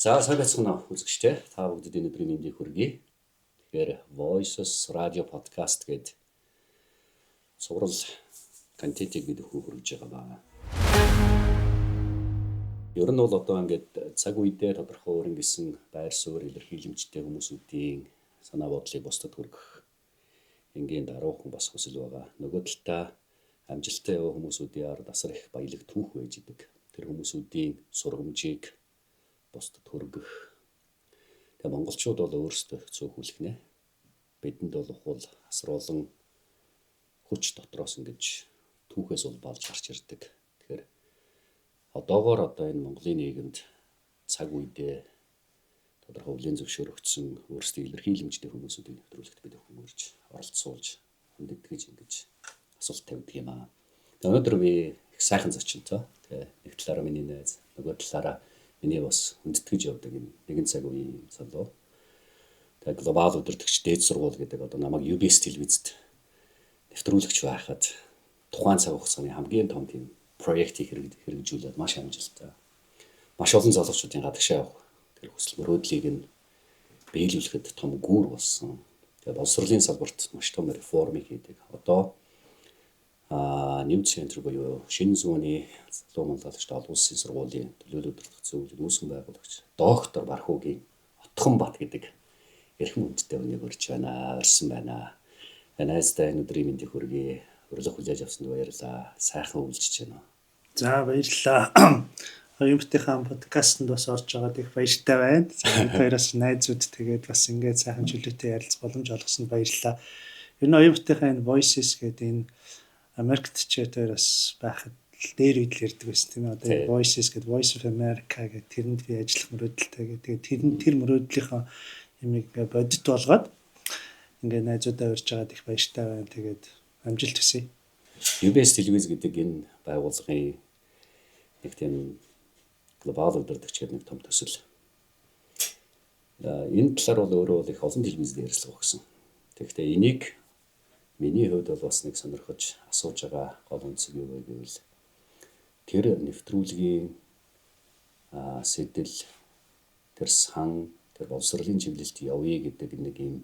За сайн байцгаана уу үзэгчтэй. Та бүгдэд өнөөдрийн мэндийг хүргэе. Тэгэхээр Voices Radio Podcast гэдэг сурал контентийг бид хүргэж байгаа байна. Ер нь бол одоо ингээд цаг үедээ тодорхой өөрийн гэсэн байр суурь илэрхийлэмжтэй хүмүүсүүдийн санаа бодлыг бусдад хүргэх энгийн даруухан бас хүсэл байгаа. Нөгөө талдаа амжилттай яваа хүмүүсүүдийн ард асар их баялаг түүх байж идэг. Тэр хүмүүсүүдийн сургамжийг бусдад хүргэх. Тэгээ монголчууд бол өөрсдөө цөөхүүлэх нэ. Бидэнд бол ухвал асар олон хүч дотроос ингэж түүхээс бол болж гарч ирдэг. Тэгэхээр одоогоор энэ Монголын нийгэмд цаг үедээ тодорхой хүлээн зөвшөөрөгдсөн өөрсдийн илэрхийлэмжтэй хүмүүсүүдийн нэвтрүүлэгт бид хүмүүрж оролцуулж хүндэтгэж ингэж асуулт тавьдаг юм аа. Өнөөдөр би их сайхан зочинтой. Тэгээ нэг талаараа миний найз, нөгөө талаараа миний бас хүндэтгэж явдаг юм нэгэн цаг үеийн залуу. Тэгээ глобал удирдагч дээд сургууль гэдэг одоо намайг UBS телевизэд нэвтрүүлэгч байхад тухайн цаг хугацааны хамгийн том тийм проектыг хэрэгжүүлээд маш амжилттай. Маш олон залуучуудын гадагшаа явах тэр хүсэл мөрөөдлийг нь биелүүлэхэд том гүүр болсон. Тэгээ боловсролын салбарт маш том реформыг хийдэг. Одоо New Center буюу шинэ зууны залуу монголчууд олон улсын сургуулийн төлөөлөл удирдах зөвлөлд үүсгэн байгуулагч доктор Бархуугийн Отхон Бат гэдэг эрхэм хүндтэй хүнийг урьж байна. Орсон байна. Найзтай өнөөдрийн мэндийг хүргэе. Урилга хүлээж авсанд баярлалаа. Сайхан үйлчж байна. За баярлалаа. Оюутныхаа подкастт бас орж байгаад их баяртай байна. Хоёроос найзууд тэгээд бас ингээд сайхан чөлөөтэй ярилцах боломж олгосонд баярлалаа. Ер нь оюутныхаа энэ Voices гэдэг энэ Америкт ч хоёроос байхад дээр үед л ярьдаг байсан тийм ээ. Одоо Voices гэдэг Voice of America гэдэг тэрэнд би ажиллах мөрөөдөлтэй гэдэг. Тэр мөрөөдлийнхөө юмыг бодит болгоод ингээд найзуудаа урьж байгаад их баяртай байна. Тэгээд амжилт хүсье. UBS телевиз гэдэг энэ байгууллагын нэг тийм глобал удирдагч гэдэг нэг том төсөл. Энэ талаар бол өөрөө их олон телевизэд ярилцлага өгсөн. Тэгэхдээ энийг миний хувьд бол бас нэг сонирхож асууж байгаа гол үндсэг юу вэ гэвэл тэр нэвтрүүлгийн сэтэл тэр сан тэр боловсролын чиглэлд явъя гэдэг нэг юм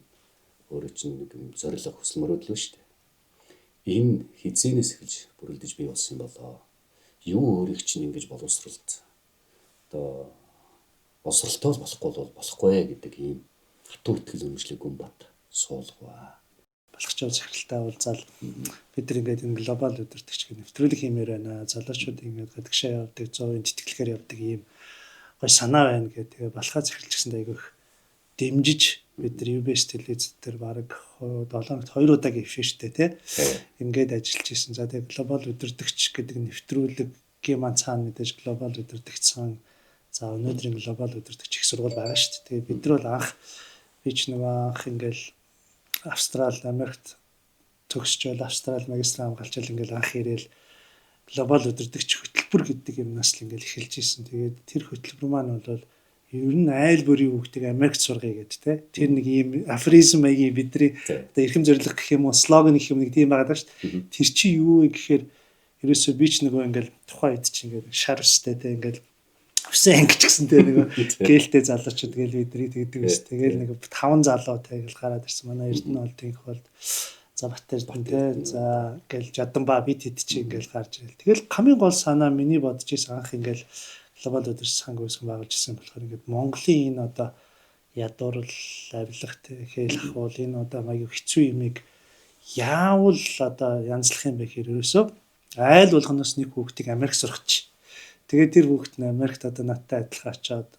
өөрөө чинь нэг зорилго хүсэл мөрөөдөл шүү дээ. Энэ хизээнээс эхэлж бүрэлдэж бий болсон юм болоо. Юу өөрийг чинь ингэж боловсролд одоо боловсролтой болохгүй бол болохгүй гэдэг ийм хатуу итгэл үнэмшлэг гүнбат суулгаваа. Балхачаа захиралтай уулзаал бид нар ингээд энэ глобал удирдагч гэх нэвтрүүлэг хиймээр байна. Залуучууд ингээд гадагшаа явдаг, 100% тэтгэлгээр явдаг ийм гой санаа байна гэдэг. Тэгээ балхаа захиралч гэсэн айгүйх дэмжиж бид нар UBS телевиз дээр баг 7-нд 2 удаа гівшээ штэ тий. Ингээд ажиллаж исэн. За тэгээ глобал удирдагч гэдэг нэвтрүүлгийн маань цаана мэдээж глобал удирдагч цаана. За өнөөдрийн глобал удирдагч их сургууль байгаа штэ. Тэгээ бид нар бол анх би ч нэг анх ингээл Австрали, Америкт төгсч бол Австрали магистр хамгаалчаал ингээл анх ирээл глобал удирдагч хөтөлбөр гэдэг юмнаас л ингээл эхэлж исэн. Тэгээд тэр хөтөлбөр маань бол ер нь айл бүрийн хүүхдийг Америкт сургая гэдэг те. Тэр нэг ийм афоризм маягийн бидний одоо эрхэм зорилго гэх юм уу, слоган гэх юм нэг тийм байгаа даа шүү дээ. Тэр чи юу вэ гэхээр ерөөсөө би ч нөгөө ингээл тухайн үед чи ингээд шар өстэй те ингээл өсөн ангич гэсэн те нөгөө гэлтэй залуучууд гээл бидний тэгдэг ус. Тэгээл нэг 5 залуу те ингээл гараад ирсэн. Манай Эрдэнэ олдын их бол за Батэрдэн те за гээл Жаданба бид хэд чи ингээл гарч ирэл. Тэгэл хамгийн гол санаа миний бодож исэн анх ингээл глобал удирдагч санг үүсгэн байгуулж ирсэн болохоор ингээд Монголын энэ одоо ядуурл авилах хэл ахуул энэ одоо маяг хэцүү юмыг яавал одоо янзлах юм бэ гэхээр ерөөсөө айл болгоноос нэг хүүхдийг Америк сургачих. Тэгээд тэр хүүхд нь Америкт одоо надтай адилхан очиод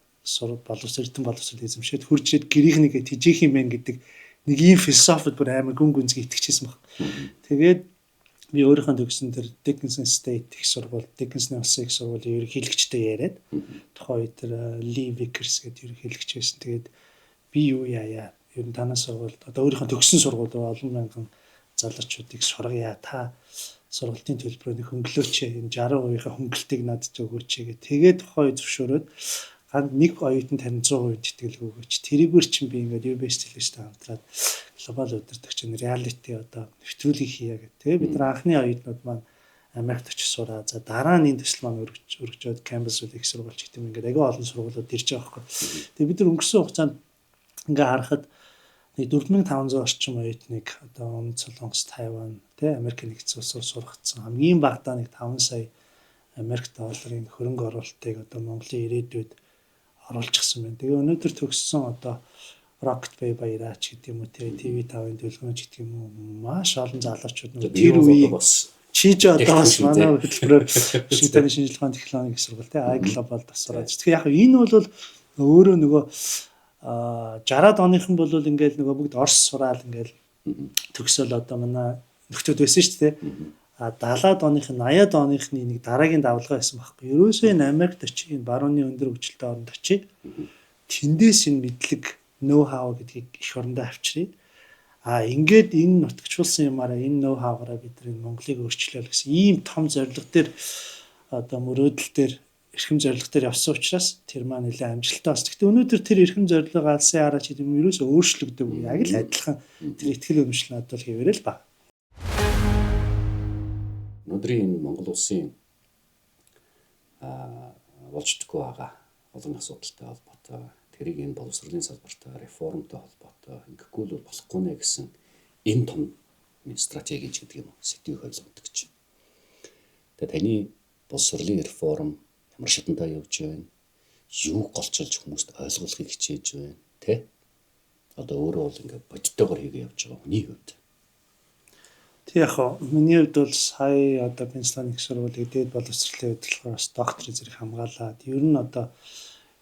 боловсролын боловсрол эзэмшээд хуржээд гэрийнх нэгэ тижээх юм байна гэдэг нэг ийм философид бүр амар гүн гүнзгий итгэжсэн баг. Тэгээд би өөрийнхөө төгсөн тэр Dickinson State их сургууль, Dickinson улсын их сургуулийн ерөнхийлөгчтэй яриад тухайн үед тэр Lee Vickers гэдэг ерөнхийлөгч байсан. Тэгээд би юу яая? Ер нь танаас сургууль одоо өөрийнхөө төгсөн сургууль олон мянган залуучуудыг сургая. Та сургуулийн төлбөрөөр хөнгөлөөч энэ 60%-ийн хөнгөлтийг надад өгөөч гээ. Тэгээд тухайн үед зөвшөөрөөд нэг оюутан тань 100% тэтгэл өгөөч. Тэрийгээр чинь би ингээд UBS телевизтэй хамтраад глобал удирдагч энэ реалити одоо нэвтрүүлгийг хийя гэх. Тэгээ бид нар анхны оюутнууд маань Америкт очиж сураа. За дараа нь энэ төсөл маань өргөжөөд Campbell их сургууль ч гэдэг юм ингээд аягүй олон сургуулиуд ирж байгаа байхгүй. Тэгээ бид нар өнгөрсөн хугацаанд ингээ харахад нэг 4500 орчим оюутныг одоо Өмнөд Солонгос, Тайван, тэ Америк нэгдсэн улсаар сургацсан. Хамгийн багадаа нэг 5 сая Америк долларын хөрөнгө оруулалтыг одоо Монголын ирээдүйд оруулчихсан байна. Тэгээ өнөөдөр төгссөн одоо Rocket Bay баяраач гэдэг юм уу, TV5-ын төлөвлөгөөч гэдэг юм уу, маш олон залуучууд нөгөө тэр үеийг бас чиж одоо бас манай хөтөлбөрөөр Вашингтоны шинжилгээний технологийн их сургууль тэ iGlobal тасраад. Тэгэхээр яг энэ бол өөрөө нөгөө 60-аад оныхан бол ингээл нөгөө бүгд Орос сураал ингээл төгсөөл одоо манай нөхдөд байсан шүү дээ. 70-аад оныхын 80-аад оныхны нэг дараагийн давлгаа байсан байхгүй. Ерөөсөө энэ Америкт очиж энэ барууны өндөр хөгжилтэй оронд очиж тэндээс энэ мэдлэг ноу хау гэдгийг их орондоо авчиръя. Ингээд энэ нутагчулсан юмараа энэ ноу хаваараа бид нар Монголыг өөрчлөөл гэсэн ийм том зорилго дээр одоо мөрөөдөл дээр эрхэм зорилго дээр явсан учраас тэр маань нэлээд амжилттай болсон. Гэхдээ өнөөдөр тэр эрхэм зорилго алсын хараач гэдэг юм ерөөсөө өөрчлөгдөв. Яг л адилхан тэр ихтгэл өнөмшлөн надад хэвээрээ л баг. Өнөөдрийн энэ Монгол улсын болждоггүй байгаа олон асуудалтай холбоотой тэрийг энэ боловсролын салбартаа реформтой холбоотой ингэхгүй л болохгүй нэ гэсэн энэ том стратеги гэдэг юм сэтгэх ойлгомжтой гэж. Тэгээ таны боловсролын реформ ямар шатандаа явж байна? Юу голчилж хүмүүст ойлгуулахыг хичээж байна? Тэ? Одоо өөрөө бол ингээд бодтойгоор хийгээ явж байгаа хүний хувьд. Тэг яг хоо миний хувьд бол сая одоо Пенсилвани их сургуулийн дээд боловсролын хөтөлбөрөөс докторийн зэрэг хамгаалаад ер нь одоо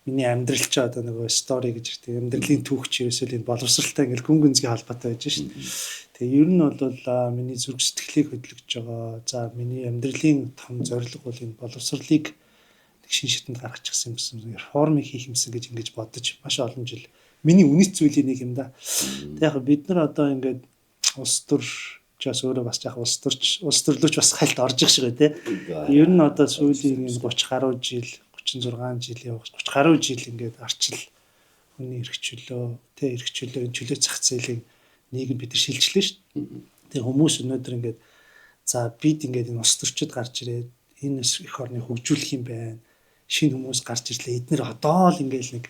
миний амьдрал ч одоо нөгөө стори гэж ирдэг амьдралын түүхч ерөөсөө энэ боловсралтай ингээл гүн гүнзгий холбоотой байж шин. Тэгээ ер нь бол миний зүрх сэтгэлийг хөдөлгөж байгаа. За миний амьдралын том зорилго бол энэ боловсролыг нэг шин шатанд гаргачихсан гэсэн реформыг хийх юмсан гэж ингэж бодож маш олон жил миний үнэт зүйлийн нэг юм да. Тэг яг бид нар одоо ингээд улс төрчөөс өөрөө бас яг улс төрлөч бас хальт орж их шиг бай тээ. Ер нь одоо сүүлийн 30 гаруй жил 36 жил явах 30 гаруй жил ингээд арчил хүний эрхчлөө тэ эрхчлөө энэ чөлөө зах зээлийн нийгэм бид нар шилжлээ шүү дээ. Тэгээ хүмүүс өнөөдөр ингээд за бид ингээд энэ улс төрчид гарч ирээд энэ их орныг хөгжүүлэх юм байна. Шинэ хүмүүс гарч ирлээ. Эднэр одоо л ингээд нэг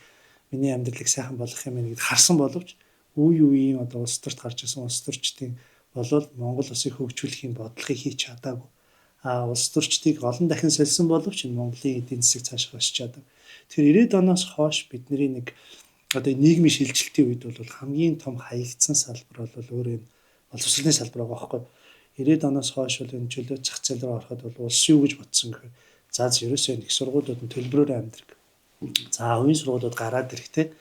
миний амьдралыг сайхан болгох юм байна гэдээ харсан боловч үе үеийн одоо улс төрт гарч ирсэн улс төрчдийн болол Монгол улсыг хөгжүүлэх юм бодлогыг хийж чадаагүй. Улс төрчдийг олон дахин солисон боловч Монголын эдийн засаг цааш хосч чадав. Тэгэхээр 90-ад оноос хойш бидний нэг одоо нийгмийн шилжилтийн үед бол хамгийн том хаягдсан салбар бол өөрөө боловсролын салбар байгаа байхгүй. 90-ад оноос хойш бол энэ чөлөө зах зээл рүү ороход бол улс юу гэж бодсон гэхээр за ерөөсөө их сургуулиуд нь төлбөрөөр амьдрах. За хувийн сургуулиуд гараад ирэхтэй.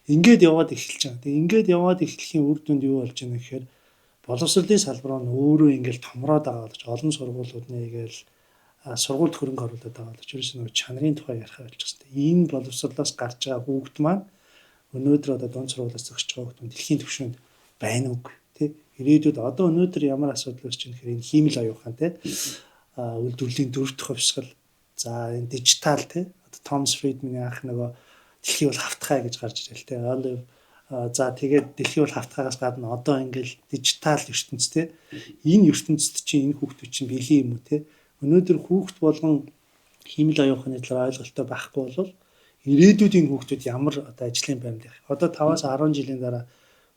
Ингээд яваад эхэлж байгаа. Тэгээ ингээд яваад эхлэхийн үр дүнд юу болж байна гэхээр боловсролын салбар нь өөрөө ингээл томроод байгаа болж олон сургуулиуд нэгээл сургуульд хөрөнгө оруулаад байгаа болж ерөөсөө нэг чанарын тухай ярих болчихсон. Энэ боловсролоос гарч байгаа хүүхэд маань өнөөдөр одоо дунд сургуулиас зогсож байгаа хүүхдүүд дэлхийн түвшинд байна уу тий? Ирээдүйд одоо өнөөдөр ямар асуудал үүсэж байгаа гэхээр энэ хиймэл оюухан тий? Үйлдвэрлэлийн 4 дахь хувьсгал за энэ дижитал тий? Одоо Томас Фридманы анх нөгөө дэлхий бол хавтгай гэж гарч ирэл тий? За тэгээд дэлхий бол хавтгаагаас гадна одоо ингээл дижитал ертөнц тий? Энэ ертөнцид чинь энэ хүүхдүүд чинь бэлэн юм уу тий? Өнөөдөр хүүхд болгон хиймэл оюуханы талаар ойлголттой байхгүй бол ирээдүйдийн хүүхдүүд ямар одоо ажлын байранд явах. Одоо 5-аас 10 жилийн дараа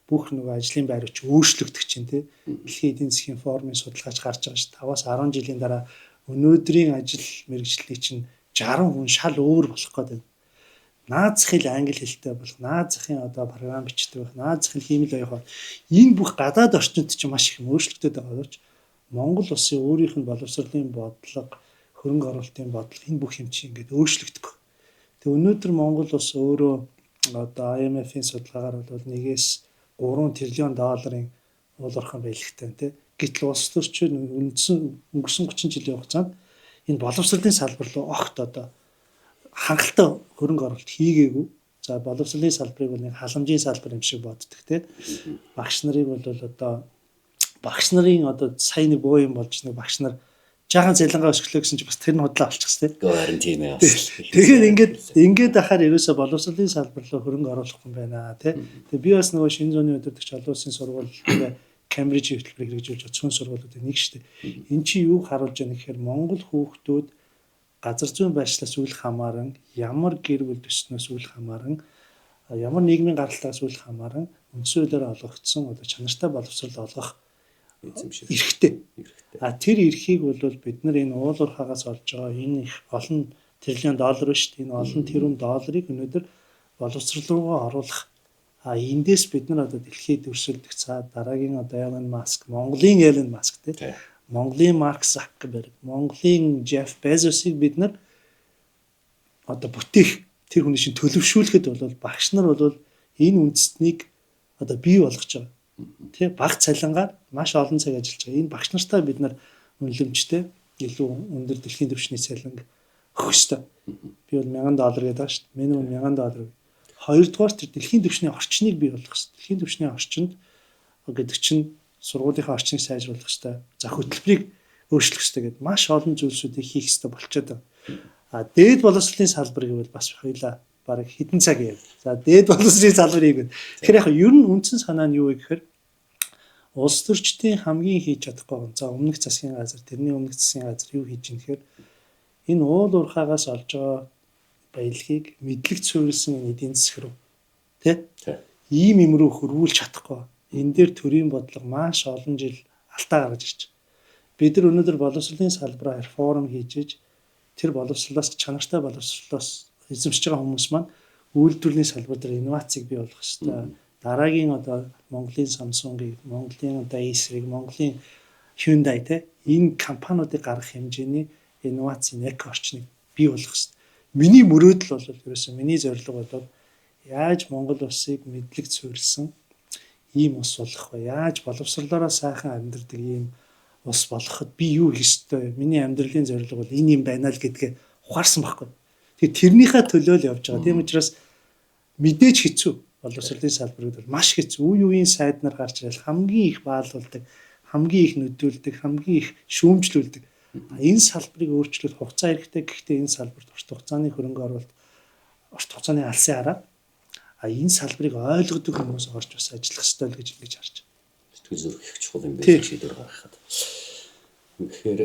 бүх нөгөө ажлын байр ч өөрчлөгдөх чинь тий. Дэлхийн эдийн засгийн форумын судалгаач гарч байгаа ш. 5-аас 10 жилийн дараа өнөөдрийн ажил мэргэжлийн чинь 60 хүн шал өөр болох гэдэг. Наад захын англи хэлтэй болох, наад захын одоо програм бичдэг байх, наад захын хиймэл оюухан. Энэ бүх гадаад орчинд чинь маш их өөрчлөгдөд байгаа боловч Монгол улсын өөрийнх нь боловсролын бодлого, хөрөнгө оруулалтын бодлого энэ бүх юм чинь ингээд өөрчлөгдөх. Тэгээ өнөөдөр Монгол улс өөрөө одоо IMF-ийн судалгаагаар бол 1-ээс 3 тэрлион долларын уул орхон байлигтай тий. Гэтэл улс төрчид өнгөрсөн 30 жилийн хугацаанд энэ боловсролын салбар руу огт одоо хангалттай хөрөнгө оруулалт хийгээгүй. За боловсролын салбарыг бол нэг халамжийн салбар юм шиг боддог тий. Багш нарыг бол одоо багш нарын одоо сайн нэг боо юм болж нэг багш нар жаахан цалингаа өсгөлөө гэсэн чинь бас тэр нь худлаа болчихсон тийм. Харин тийм ээ. Тэгээд ингээд ахаар ерөөсө боловсролын салбар руу хөрөнгө оруулах юм байна тий. Тэгээд би бас нөгөө шинэ зууны өдөртөгч олон улсын сургууль Кембрижийн хөтөлбөрийг хэрэгжүүлж байгаа цөөн сургуулиудын нэг шүү дээ. Эн чинь юу харуулж байгаа нэхээр Монгол хүүхдүүд газар зүйн байршлаас үл хамааран ямар гэр бүл төснөөс үл хамааран ямар нийгмийн гаралтаас үл хамааран үндсэн хуулиар олгогдсон одоо чанартай боловсрол олгох эрхтэй. Тэр эрхийг бол бид нар энэ уул уурхаагаас олж байгаа энэ их олон триллион доллар шүү дээ. Энэ олон тэрбум долларыг өнөөдөр боловсрол руугаа оруулах. Эндээс бид нар одоо дэлхийд өрсөлдөх цаад дараагийн одоо Elon Musk, Монголын Elon Musk тийм Монголын Марк Закерберг, Монголын Jeff Bezos-ыг бид нар одоо бүтээх тэр хүний шин төлөвшүүлэхэд бол багш нар бол энэ үндэстнийг одоо бий болгож байгаа. Тэ баг цалингаар маш олон цаг ажиллаж байгаа. Энэ багш нартай бид нар үнэлэмжтэй илүү өндөр дэлхийн түвшний цалин өгөх ёстой. Би бол $1000 гэдэг байгаа шүү дээ. Минимум $1000. Хоёрдугаар тэр дэлхийн түвшний орчныг бий болгох ёстой. Дэлхийн түвшний орчинд гэдэг чинь сургуулийнхаа орчныг сайжруулах ёстой. За хөтөлбөрийг өөрчлөх ёстой гэдэг маш олон зүйлсүүдийг хийх ёстой болчиход байгаа. Дээд боловсролын салбар гэвэл бас хоёлаа бараг хэдэн цаг яв. За дээд боловсролын салбарыг байна. Тэгэхээр яг ер нь үндсэн санаа нь юу вэ гэхээр улс төрчдийн хамгийн хийж чадахгүй. За өмнөх засгийн газар, тэрний өмнөх засгийн газар юу хийж ийн гэхээр энэ уул уурхаагаас олж байгаа баялагийг мэдлэг цөөрөлсөн эдийн засаг руу тий ийм юм рүү хөрвүүлж чадахгүй. Энэ дээр төрийн бодлого маш олон жил алдаа гаргаж ирж байна. Бид нар өнөөдөр боловсролын салбараа реформ хийж тэр боловсролоос чанартай боловсролоос эзэмшиж байгаа хүмүүс маань үйлдвэрлэлийн салбар дээр инновацийг бий болгох хэрэгтэй. Дараагийн одоо Монголын Samsung-ыг, Монголын одоо Acer-ыг, Монголын Hyundai те энэ компаниудыг гаргах хэмжээний инновацийн эко орчныг бий болгох хэрэгтэй. Миний мөрөөдөл бол ерөөсөө миний зорилго бол яаж Монгол улсыг мэдлэг цөөрөлсөн ийм улс болгох вэ? Яаж боловсролоороо сайхан амьдардаг ийм улс болгоход би юу хийх ёстой вэ? Миний амьдралын зорилго бол энэ юм байна л гэдгээ ухаарсан байхгүй. Тэгээ тэрнийхээ төлөө л явж байгаа. Тийм учраас мэдээж хэцүү. Боловсролын салбарууд бол маш хэцүү. Үе үеийн сайд нар гарч ирэл хамгийн их баалуулдаг, хамгийн их нөдөлдөг, хамгийн их шүүмжлүүлдэг. Энэ салбарыг өөрчлөх хугацаа хэрэгтэй. Гэхдээ энэ салбарт урт хугацааны хөрөнгө оруулалт, урт хугацааны алсын арга энэ салбарыг ойлгодог хүмүүс орж бас ажиллах ёстой л гэж ингэж харж байна. Сэтгэл зүрх их чухал юм байна шийдвэр гаргахад. Тэгэхээр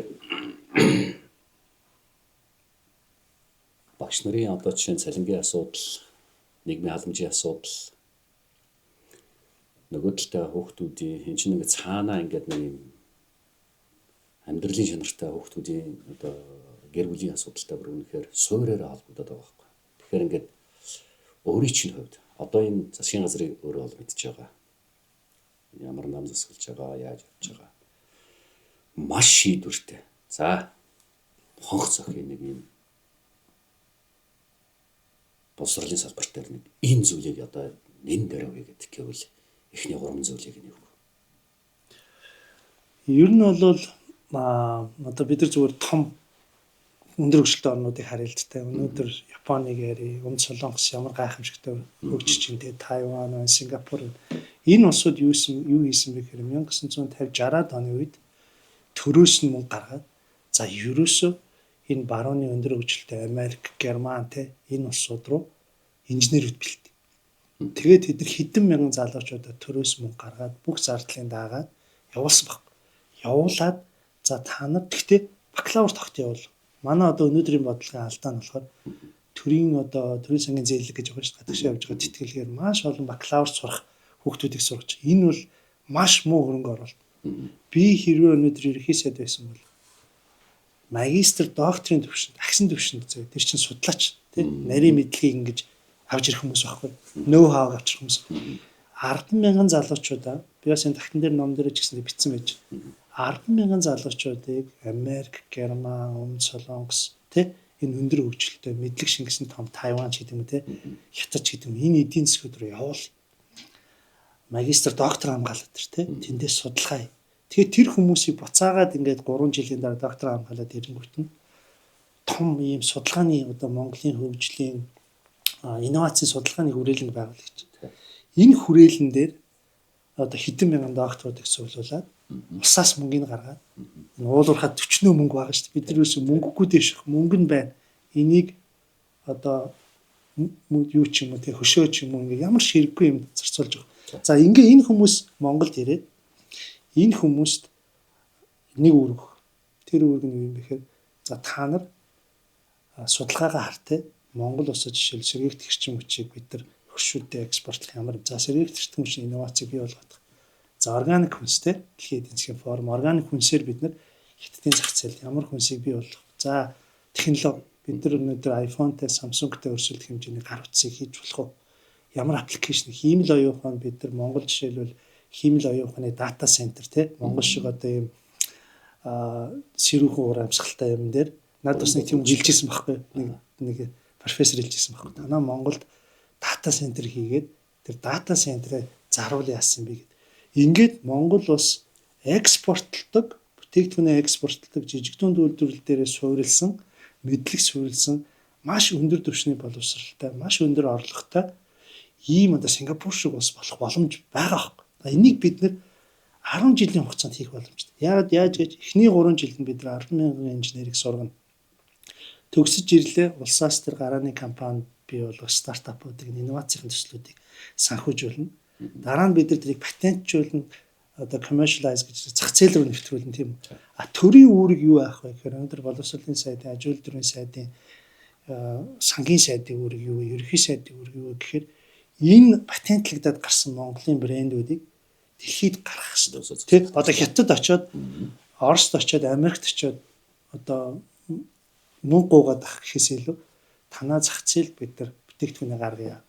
багш нарын одоо жишээ нь цалингийн асуудал, нийгмийн халамжийн асуудал, нөгөө талтай хүүхдүүдийн эн чинь нэг цаанаа ингээд нэг юм амьдралын чанартай хүүхдүүдийн одоо гэр бүлийн асуудалтай бүр үнэхээр суурьаараа холбогдоод байгаа байхгүй. Тэгэхээр ингээд өөрийн чинь хувьд одоо энэ засгийн газрыг өөрөө ол мэдж байгаа. Ямар нам засгалж байгаа, яаж явж байгаа. Маш шийдвэртэй. За хонх зохио нэг юм боловсролын салбар дээр нэг энэ зүйлийг одоо нэн дөрөвэй гэдэг гэвэл эхний 3 зүйлийг нэг. Ер нь бол одоо бид нар зүгээр том өндөр хөгжилтэй орнуудыг харилттай. Өнөөдөр Японыг яри, Өмнөд Солонгос ямар гайхамшигтай хөгжиж байна. Тайван, Сингапур энэ улсууд юу хийсэн бэ гэхээр 1950-60-аад оны үед төрөөс нь мөнгө гаргаад за ерөөсөө энэ барууны өндөр хөгжилтэй Америк, Герман энэ улсууд руу инженерүүд бэлтээ. Тэгээд тэд нар хэдэн мянган залуучуудад төрөөс мөнгө гаргаад бүх зардлын дагаад явуулсан баг. Явуулаад за та нар гэхдээ бакалавр тогт явуул. Манай одоо өнөөдрийн бодлогын алдаа нь болохоор төрийн сангийн зээлэг гэж байгаа шүү дээ. Гадагшаа явж байгаа тэтгэлгээр маш олон бакалавр сурах хүүхдүүдийг сургаж. Энэ бол маш муу хөрөнгө оруулалт. Би хэрвээ өнөөдөр ерөнхий сайд байсан бол магистр, докторийн төвшөнд, агшин төвшөнд тэр чинь судлаач тийм нарийн мэдлэгийг ингэж авч ирэх хүмүүс байхгүй. Ноу хав авч ирэх хүмүүс. 10,000 залуучуудаа би бас энэ тагтан дээр ном дээр ч гэсэн бичсэн байж. 10,000 залуучуудыг Америк, Герман, Өмнөд Солонгос энэ өндөр хөгжилтэй мэдлэг шингэсэн том Тайван ч гэдэг юм те Хятад ч гэдэг юм энэ эдийн засгууд руу явуул. Магистр, доктор хамгаалаад тэндээс судалгаа. Тэгээд тэр хүмүүсийг буцаагаад ингээд 3 жилийн дараа доктор хамгаалаад ирэнгүүт нь том ийм судалгааны одоо Монголын хөгжлийн инновацийн судалгааны хүрээлэнг байгуулж. Энэ хүрээлэн дээр одоо хэдэн мянган докторуудыг цуглуулад усаас мөнгөний гаргаад энэ уулуурхад 40 мөнгө байгаа шүү дээ. Бид нар юусэн мөнгөгүй дэвших мөнгө нь байна. Энийг одоо юу ч юм уу тэг хөшөө ч юм уу ингээ ямар ширэггүй юм зарцуулж байгаа. За ингээ энэ хүмүүс Монголд ирээд Энэ хүмүүст нэг үүрэг. Тэр үүрэг нь юу юм бэ гэхээр за та нар судалгаагаа хартай Монгол улсад жишээл сэргийгт хэрчим хүчийг бид нар хөршүүддээ экспортлох ямар за сэргийгт хэрчим хүчний инновацийг бий болгох. За органик хүнстэй дэлхийн эдийн засгийн форум органик хүнсээр бид нар хятадын зах зээлд ямар хүнсийг бий болгох. За технологи бид нар өнөөдөр iPhone-тэй Samsung-тэй өрсөлдөх хэмжээний гар утсыг хийж болох уу? Ямар аппликейшн хиймэл оюун ухаанд бид нар Монгол жишээлбэл хиймэл оюун ухааны дата центр тий Монгол шиг одоо ийм сэрүүхэн уур амьсгалтай юм дээр надад бас нэг тийм хэлжсэн байхгүй нэг профессор хэлжсэн байхгүй танаа Монголд дата центр хийгээд тэр дата центрээ заруул яасан бэ гэд. Ингээд Монгол улс экспортлдог бүтээгдэхүүнээ экспортлдог жижиг дунд үйлдвэрлэл дээрээ суурилсан мэдлэг суурилсан маш өндөр түвшний боловсралтай маш өндөр орлоготой ийм одоо Сингапур шиг улс болох боломж байгаа байхгүй. Энийг бид нэр 10 жилийн хугацаанд хийх боломжтой. Яаж гэж эхний 3 жилд бид нар 10,000 инженерийг сургана. Төгсөж ирлээ улсаас тэр гарааны компани бий болгох стартапуудыг инновацийн төслүүдийг санхүүжүүлнэ. Дараа нь бид нар тэрийг патентжуулна одоо commercialize гэж зах зээл рүү нэвтрүүлнэ тийм үү. Төрийн үүрэг юу байх вэ гэхээр өнөөдөр боловсролын сайдын аж үйлдвэрийн сайдын сангийн сайдын үүрэг юу вэ? Ерөнхий сайдын үүрэг юу вэ гэхээр энэ патентлагдаад гарсан Монголын брэндүүдийг дэлхийд гаргах хэрэгтэй. Тэ одоо Хятад очоод Оросд очоод Америкт очоод одоо мөнгө гуугаад ах гэхээс илүү танаа зах зээл бид нар бүтээгдэхүүнээ гаргая.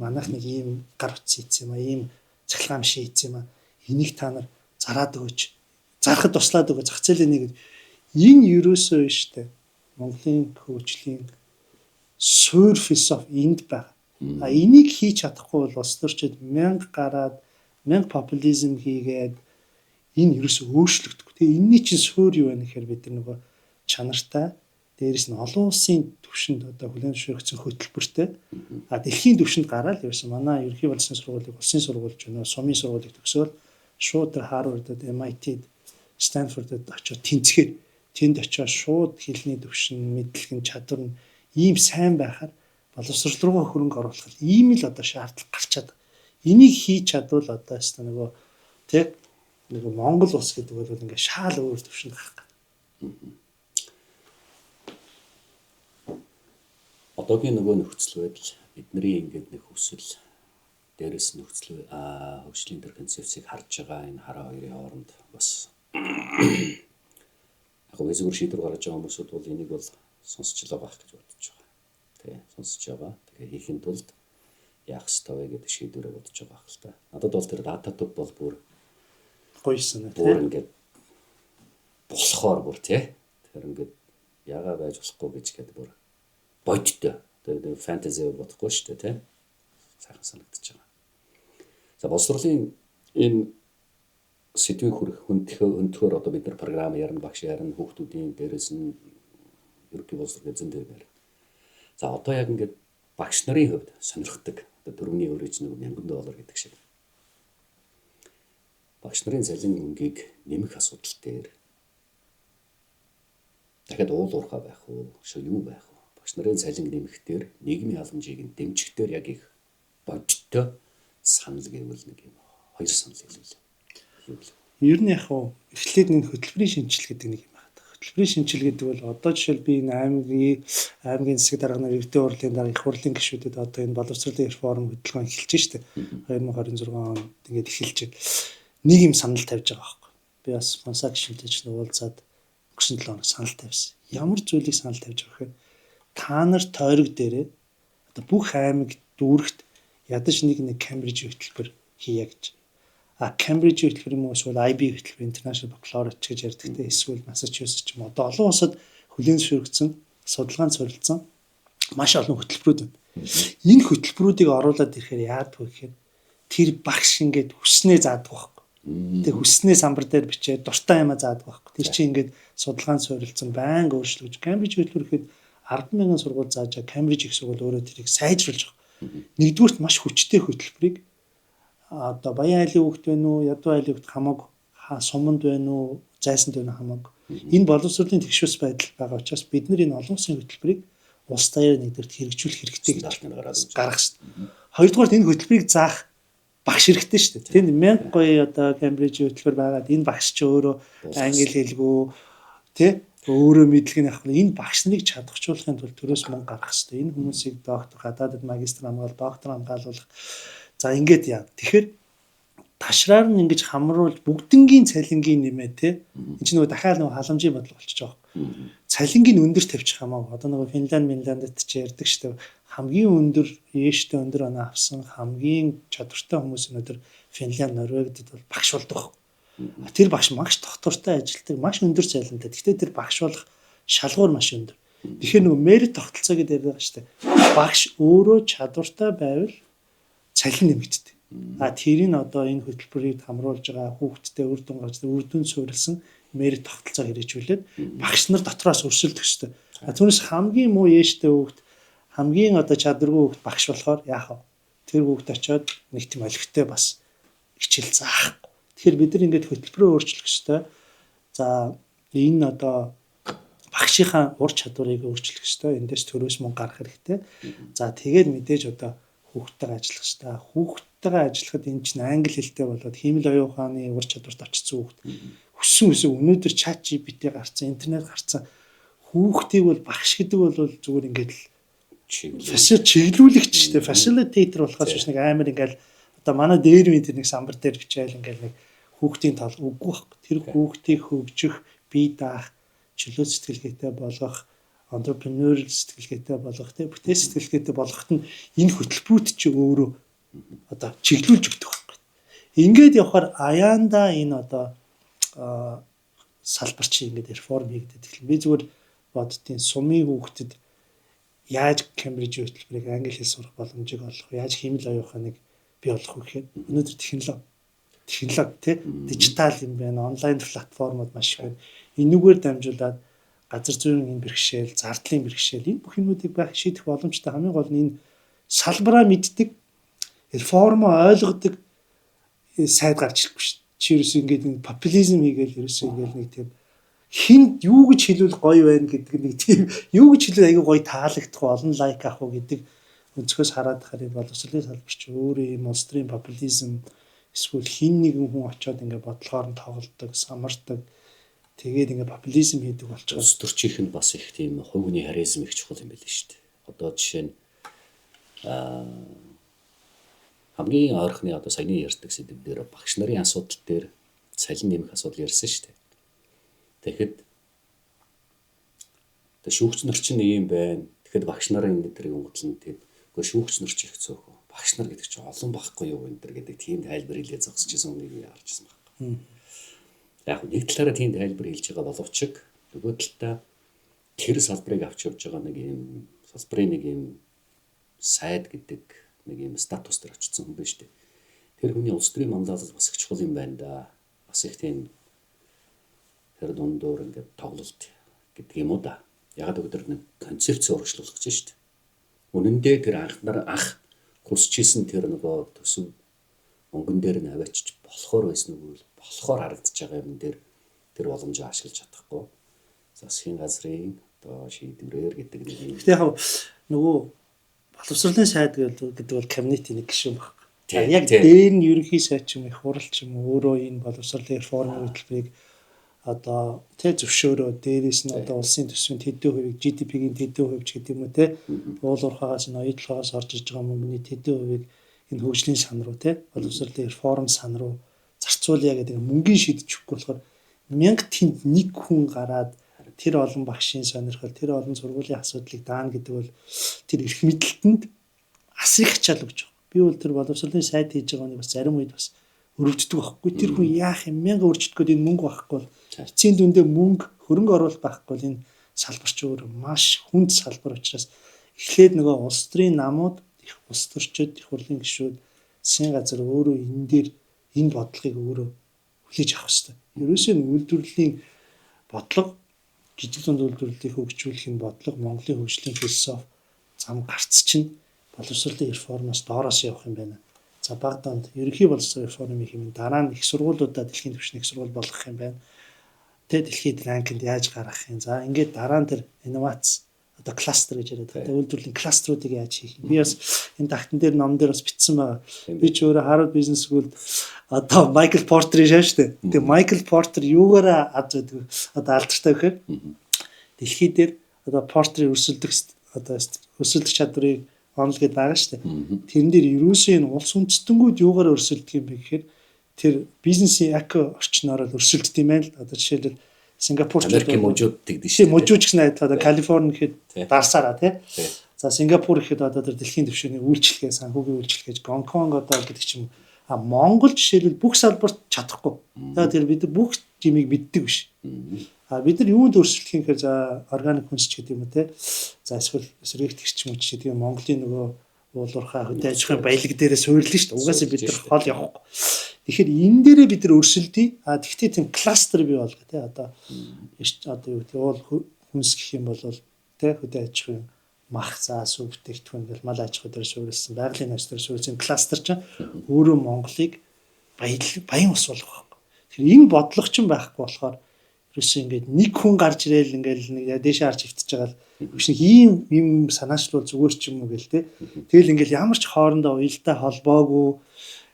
Манайх нэг ийм гар утас хийсэн юм аа, ийм цахилгаан машин хийсэн юм аа. Энийг та нар зараад өгөөч. Зарахад туслаад өгөө зах зээлийн нэг энэ ерөөсөө штэ Монголын хөгжлийн суурь философи энд байна. Энийг хийж чадахгүй бол улс төрчид 1000 гараад 1000 популизм хийгээд энэ ерөөсөө өөрчлөгдөхгүй. Тэгээ энэний чинь суурь юу вэ гэхээр бид нар нөгөө чанартай дээрэс нь олон улсын түвшинд одоо хүлээн зөвшөөрөгдсөн хөтөлбөртэй дэлхийн түвшинд гараад ерөөсөө манай ерөнхий боловсролын сургуулийг улсын сургуульч өнөө сумын сургуулийг төгсөөл шууд тэр Харвардд, MIT-д, Стэнфордод очиж тэнцэхээр тэнд очиж шууд хэлний түвшин, мэдлэг нь чадвар нь ийм сайн байхаар боловсрол руугаа хөрөнгө оруулах ийм л одоо шаардлага гарчаад энийг хийж чадвал одоо хэвээр нөгөө тэг нөгөө Монгол улс гэдэг бол ингээ шаал өөр төвшөнд гарах гэдэг. Одоогийн нөгөө нөхцөл байдал бидний ингээд нэг хүсэл дээрээс нөхцөл хөгжлийн төр концепцийг харж байгаа энэ хараа хоёрын хооронд бас яг зөвхөн шийдвэр гаргаж байгаа хүмүүсүүд бол энийг бол сонсчлаа байх гэж бодож байгаа. Тэ сонсож байгаа. Тэгэхээр хийхин тулд яах ёстой вэ гэдэг шийдвэрээ бодож байгаа хэл та. Надад бол тэр дата төв бол бүр гойсон тийм. Бүр ингээд болохоор бүр тий. Тэгэхээр ингээд яагаа байж болохгүй гэж гэдэг бүр бодтой. Тэр фэнтези бодохгүй шүү дээ тий. Сайхан санагдаж байгаа. За боловсролын энэ сэдвийг хүрэх өнтгөр одоо бид нар програм ярина, багш ярина, хүүхдүүдийн дээрээс нь ерөнхий боловсрол эзэн дээр байна. За одоо яг ингээд багш нарын хувьд сонирхдаг одоо дөрөвний өрөөж нэг $1000 гэдэг шиг. Багш нарын цалин өнгийг нэмэх асуудал дээр дахиад уул уурхай байх уу, юу байх вэ? Багш нарын цалин нэмэх дээр нийгмийн халамжийг дэмжих дээр яг их бодтой санал гэвэл нэг юм хоёр санал хэлвэл. Ер нь яг хуу эхлээд нэг хөтөлбөрийн шинжил гэдэг нэг юм байна. Хөтөлбөрийн шинжил гэдэг бол одоо жишээл би энэ аймгийн засаг дарга нар эрдэнэ хурлын дарга их хурлын гишүүдэд одоо энэ боловсролын реформ хөтөлбөр эхэлж штэ 2026 онд ингээд эхэлж нэг юм санал тавьж байгаа байхгүй. Би бас спонсор гишүүдтэй ч уулзаад өнгөрсөн 7 хоног санал тавьсан. Ямар зүйлийг санал тавьж байгаа гэхээр та нар тойрог дээрээ одоо бүх аймаг дүүрэгт ядаж нэг Кембриж хөтөлбөр хийя гэж. Кембриж хөтөлбөр юм уу эсвэл IB хөтөлбөр International Baccalaureate гэж ярьдаг те эсвэл Massachusetts ч юм уу одоо олон улсад хүлээн зөвшөөрөгдсөн судалгаанд суралцсан маш олон хөтөлбөрүүд байна. Энэ хөтөлбөрүүдийг оруулаад ирэхээр яадаг вэ гэхээр тэр багш ингээд хүснээ заадаг байхгүй. Тэг хүснээ самбар дээр бичээд дуртай юмаа заадаг байхгүй. Тэр чинь ингээд судалгаанд суралцсан байнга өөрчлөж Кембриж хөтөлбөр гэхэд 10,000 сургууль зааж Кембриж их сургууль өөрөө тэрийг сайжруулж байгаа. Нэгдүгürt маш хүчтэй хөтөлбөрийг одоо баян айлын хүүхд байна уу, ядуу айлын хүүхд хамаагүй, суманд байна уу, зайсанд байна хамаагүй. Энэ боловсролын тэгшүүс байдал байгаа учраас бид нар энэ олон улсын хөтөлбөрийг улс даяар нэгдүгürt хэрэгжүүлэх хэрэгтэй гэж гаргах шээ. Хоёрдугаар энэ хөтөлбөрийг заах багш хэрэгтэй шүү дээ. Тэнд 1000 гоё одоо Кембрижийн хөтөлбөр байгаад энэ багш ч өөрөө англи хэлгүй тий өөрөө мэдлэг нь авах нь энэ багш нарыг чадахжуулахын тулд төрөөс мөнгө гаргах хэрэгтэй. Энэ хүмүүсийг доктор гадаадд магистр хамгаалал доктор хамгаалуулах. За ингээд яа. Тэгэхээр ташраар нь ингэж хамруулж бүгднгийн цалингийн нэмээ тий. Энд чинь нөгөө дахиад нөгөө халамжийн бодлого болчихж байгаа. Цалингийн өндөр тавьчих хамаагүй. Одоо нөгөө Финландд ч ярьдаг шүү дээ. Хамгийн өндөр ээжтэй өндөр оноо авсан хамгийн чадвартай хүмүүс өнөөдөр Финланд, Норвегид бол багш болдог. Тэр багш маш тогтвортой ажилтдаг, маш өндөр цалинтай. Гэхдээ тэр багш болох шалгуур маш өндөр. Тэгэхээр нөгөө мерит тогтолцоо гэдэг яриад байгаа шүү дээ. Багш өөрөө чадвартай байвал цалин нэмэгддэг. Тэрийг одоо энэ хөтөлбөрийг хамруулж байгаа хүүхдтэй үр дүн гаргаж, үр дүн суурилсан мерит тогтолцоо хэрэгжүүлээд багш нар дотроос өрсөлдөх ёстой. Түүнээс хамгийн муу ээжтэй хүүхд хамгийн одоо чадваргүй хүүхд багш болохоор яах вэ? Тэр хүүхд очиод нэг тийм олигтой бас хичээл заахгүй. Тэгэхээр бид нар ингээд хөтөлбөрөө өөрчлөх ёстой. За энэ одоо багшийнхаа ур чадварыг өөрчлөх ёстой. Эндээс төрөөс мөнгө гаргах хэрэгтэй. За тэгээд мэдээж одоо хүүхдтэйгээ ажиллах ёстой. Хүүхдтэйгээ ажиллахад энэ чинь англи хэлтэй болоод хиймэл оюун ухааны ур чадварт очсон хүүхд өссөн өнөөдөр чат GPT гарцсан, интернет гарцсан хүүхдийг бол багш гэдэг бол зүгээр ингээд чиглүүлэгч шүү дээ. Facilitator болохоос биш нэг амар ингээд одоо манай дээр бид нэг самбар дээр бичээл ингээд нэг хүүхдийн тал үгүй баг. Тэр хүүхдийг хөгжих, бие даах, чөлөө сэтгэлгээтэй болгох, entrepreneurial сэтгэлгээтэй болгох, бүтэц сэтгэлгээтэй болгоход нь энэ хөтөлбөрүүд чи өөрөө одоо чиглүүлж өгдөг байхгүй. Ингээд явахаар аяанда энэ одоо салбар чи ингээд реформ хийгдээд эхэлнэ. Би зүгээр боддtiin сумын хүүхдэд яаж Кембрижийн хөтөлбөрийг англи хэл сурах боломжийг олох, яаж хиймэл оюун ухааныг бий болгох вэ гэхээр өнөөдөр технологи тий дижитал юм байна, онлайн платформуд маш их байна. Энүүгээр дамжуулаад газар зүйн энэ бэрхшээл, зардлын бэрхшээл энэ бүх юмнуудыг байх шийдэх боломжтой. Хамгийн гол нь энэ салбараа мэддэг, реформо ойлгодог сайд гарч ирэхгүй шүү. Чи ерөөс ингээд нэг популизм хийгээл ерөөс ингээд нэг тийм хинд юу гэж хэлвэл гоё байна гэдэг нэг тийм юу гэж хэлвэл аягүй гоё таалагдах олон лайк авах уу гэдэг өнцгөөс хараад хараад боловсролын салбар чи өөрөө юм улс төрийн популизм эсвэл хин нэгэн хүн очиод ингээд бодлогоор нь тоглодог, самардаг тэгээд ингээд популизм хийдэг болчихсон. Улс төрчийнх нь бас их тийм хувийн харизм их чухал юм байл шүү дээ. Одоо жишээ нь хамгийн ойрхны одоо саяны ярьдаг сэдв дээр багш нарын асуудал дээр цалин нэмэх асуудал ярьсан шүү дээ. Тэгэхэд шүүгч нар чинь ийм байна. Тэгэхэд багш нарын энэ төрлийн өнгөтлөн тэгээд үгүй шүүгч нар ч их цөөхөн. Багш нар гэдэг чинь олон байхгүй юу энэ төр гэдэг тийм тайлбар хэлээ зогсчихсан үнийг харчихсан байна. Яг нэг талаараа тийм тайлбар хэлж байгаа боловч нөгөө талдаа тэр салбарыг авч явж байгаа нэг юм салбарын нэг юм сайд гэдэг нэг юм статус төр очсон хүн байна шүү дээ. Тэр хүний улс төрийн мандатад бас их чухал юм байна да. Бас их тийм тэр дундуур ингээд тоглолт гэдэг юм уу да. Яг өдөр нэг концепц урагшлуулах гэж шүү дээ. Үнэн дээр тэр анх хүсчихсэн тэр нөгөө төсөв өнгөн дээр нь аваачиж болохоор байсан үг бол болохоор харагдаж байгаа юм дээр тэр боломжоо ашиглаж чадахгүй. Засгийн газрын одоо шийдвэрээр гэдэг нэг юм. Гэхдээ яг нөгөө боловсролын сайд гэдэг бол кабинетийн нэг гишүүн баг. Яг дээр нь ерөнхий сайд ч юм их хурал ч юм өөрөө энэ боловсролын реформын хөтөлбөрийг одоо тэ зөвшөөрөө дээрээс нь одоо улсын төсвийн тэдэн хувийг GDP-ийн тэдэн хувь ч гэдэг юм уу те уул уурхаагаас нь оюутлогоос орж иж байгаа мөнгөний тэдэн хувийг энэ хөгжлийн сан руу те боловсролын реформ сан руу зарцуулъя гэдэг мөнгөний шийдэж өгөхгүй болохоор 1000 тэнд нэг хүн гараад тэр олон багшийн сонирхол тэр олон сургуулийн асуудлыг даана гэдэг бол тэр эрх мэдэлтэнд асар их ачаал өгч байгаа. Би бол тэр боловсролын сайд хийж байгаа нь бас зарим үед бас өрөвддөг байхгүй. Тэр хүн яах юм 1000 өрчтгөөд энэ мөнгө байхгүй бол эцсийн дүндээ мөнгө хөрөнгө оруулалт байхгүй бол энэ салбарч өөр маш хүнд салбар учраас эхлээд нөгөө улс төрийн намууд их улс төрчид их хурлын гишүүд засгийн газар өөрөө энэ дээр энэ бодлогыг өөрөө хүлээж авах хэрэгтэй. Ерөөсөө үйлдвэрлэлийн бодлого жижиг дунд үйлдвэрлэлийг хөгжүүлэх энэ бодлого Монголын хөгжлийн философи зам гарц чинь боловсролын реформоос доороос явах юм байна. За Багдад ерөнхий боловсролын реформ хийх юм дараа нь их сургуулиудаа дэлхийн түвшний их сургууль болгох юм байна. Тэгээд дэлхийн ранкинд яаж гаргах юм. За ингээд дараа нь тэр инновац одоо кластер гэж яриад байгаа. Үйлдвэрлэлийн кластеруудыг яаж хийх юм. Би бас энэ тагтан дээр ном дээр бас бичсэн байгаа. Би ч өөрөө Harvard Business School одоо Майкл Портерийг шааш штэ. Тэгээ Майкл Портер юугаараа аз байдаг одоо алдартай гэхээр дэлхий дээр одоо Портерийн өрсөлдөх одоо өрсөлдөх чадварыг онол гэдээ байгаа штэ. Тэрэн дээр ерөөсөө энэ улс үндэстнгүүд юугаар өрсөлдөх юм бэ гэхээр тэр бизнесийн эко орчноор л өрсөлддөг юм байна л. Одоо жишээлбэл Сингапурч Америкийн мужууд тэгдэж шүү. Мужууч гэсэн айд одоо Калифорни гэхэд дарсараа тий. За Сингапур гэхэд одоо тэр дэлхийн түвшиний үйлчлэгээ санхүүгийн үйлчлэгээ Гонконг одоо гэдэг ч юм. Монгол жишээлбэл бүх салбарт чадахгүй. За тэр бид нар бүх жимийг мэддэг биш. Бид нар юунд өрсөлдөх юм гэхээр за органик хүнсч гэдэг юм уу тий. За эсвэл эсрэгтгэгч юм ч гэдэг юм Монголын нөгөө уулуурхай хөдөө аж ахуйн баялаг дээрээ суйрлаа шүү дээ. Угаасаа бид нар хол явахгүй. Тэгэхээр энэ дээрээ бид нар өрсөлдөе. Тэгвэл тийм кластер бий болгоо тий. Одоо юу гэдэг уул хүнс гэх юм бол тий хөдөө аж ахуйн мах заа сүв бүтээгдэхүүн гэл мал аж ахуй дээр суйрлсан байгалийн ажил дээр суйрлсан кластер чинь өөрөө Монголыг баян ус болгох байхгүй. Тэгэхээр энэ бодлого ч байхгүй болохоор ерөөсөө ингээд нэг хүн гарч ирээл ингээд нэг дээшээ харж хөвтөж байгаа л биш нэг ийм санаачлал зүгээр ч юм уу гэл те. Тэгэл ингээд ямар ч хоорондоо уялдаа холбоогүй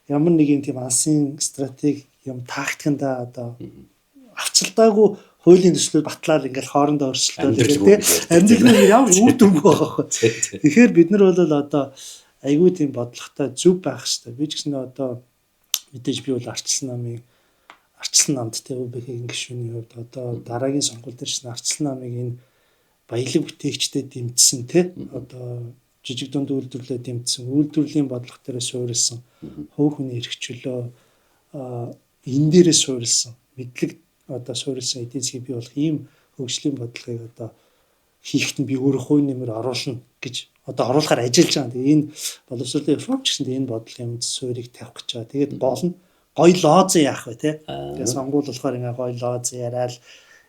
ямар нэг юм тийм алсын стратеги юм тактиканда одоо авцалдаагүй хуулийн төслүүд батлаад ингээд хоорондоо өрсөлдөөл те. Амьдрал ямар үр дүнгүй байгаа хөө. Тэгэхээр бид нар бол одоо айгүй тийм бодлоготой зөв байх хэрэгтэй. Би ч гэсэн одоо мэдээж би бол арчилсан намд те өвбөхийн гишүүний хувьд одоо дараагийн сонгуул дээр чинь арчилсан намыг энэ баялаг бүтээгчдэд дэмжсэн те одоо жижиг дунд үйлдвэрлэлээ дэмжсэн үйлдвэрлэлийн бодлого дээрээ суурилсан хувь хүний эрх чөлөө энэ дээрээ суурилсан мэдлэг одоо суурилсан эдийн засгийг бий болох ийм хөгжлийн бодлогыг одоо хийхэд нь би өөрөө хувь нэмэр оруулна гэж одоо оруулахаар ажиллаж байгаа. Тэгээ энэ боловсролын реформ ч гэсэн энэ бодлогын суурийг тавих гэж байгаа. Тэгээд болно гой лооз яах вэ те. Тэгээ сонгуул болохоор ингээ гой лооз яриад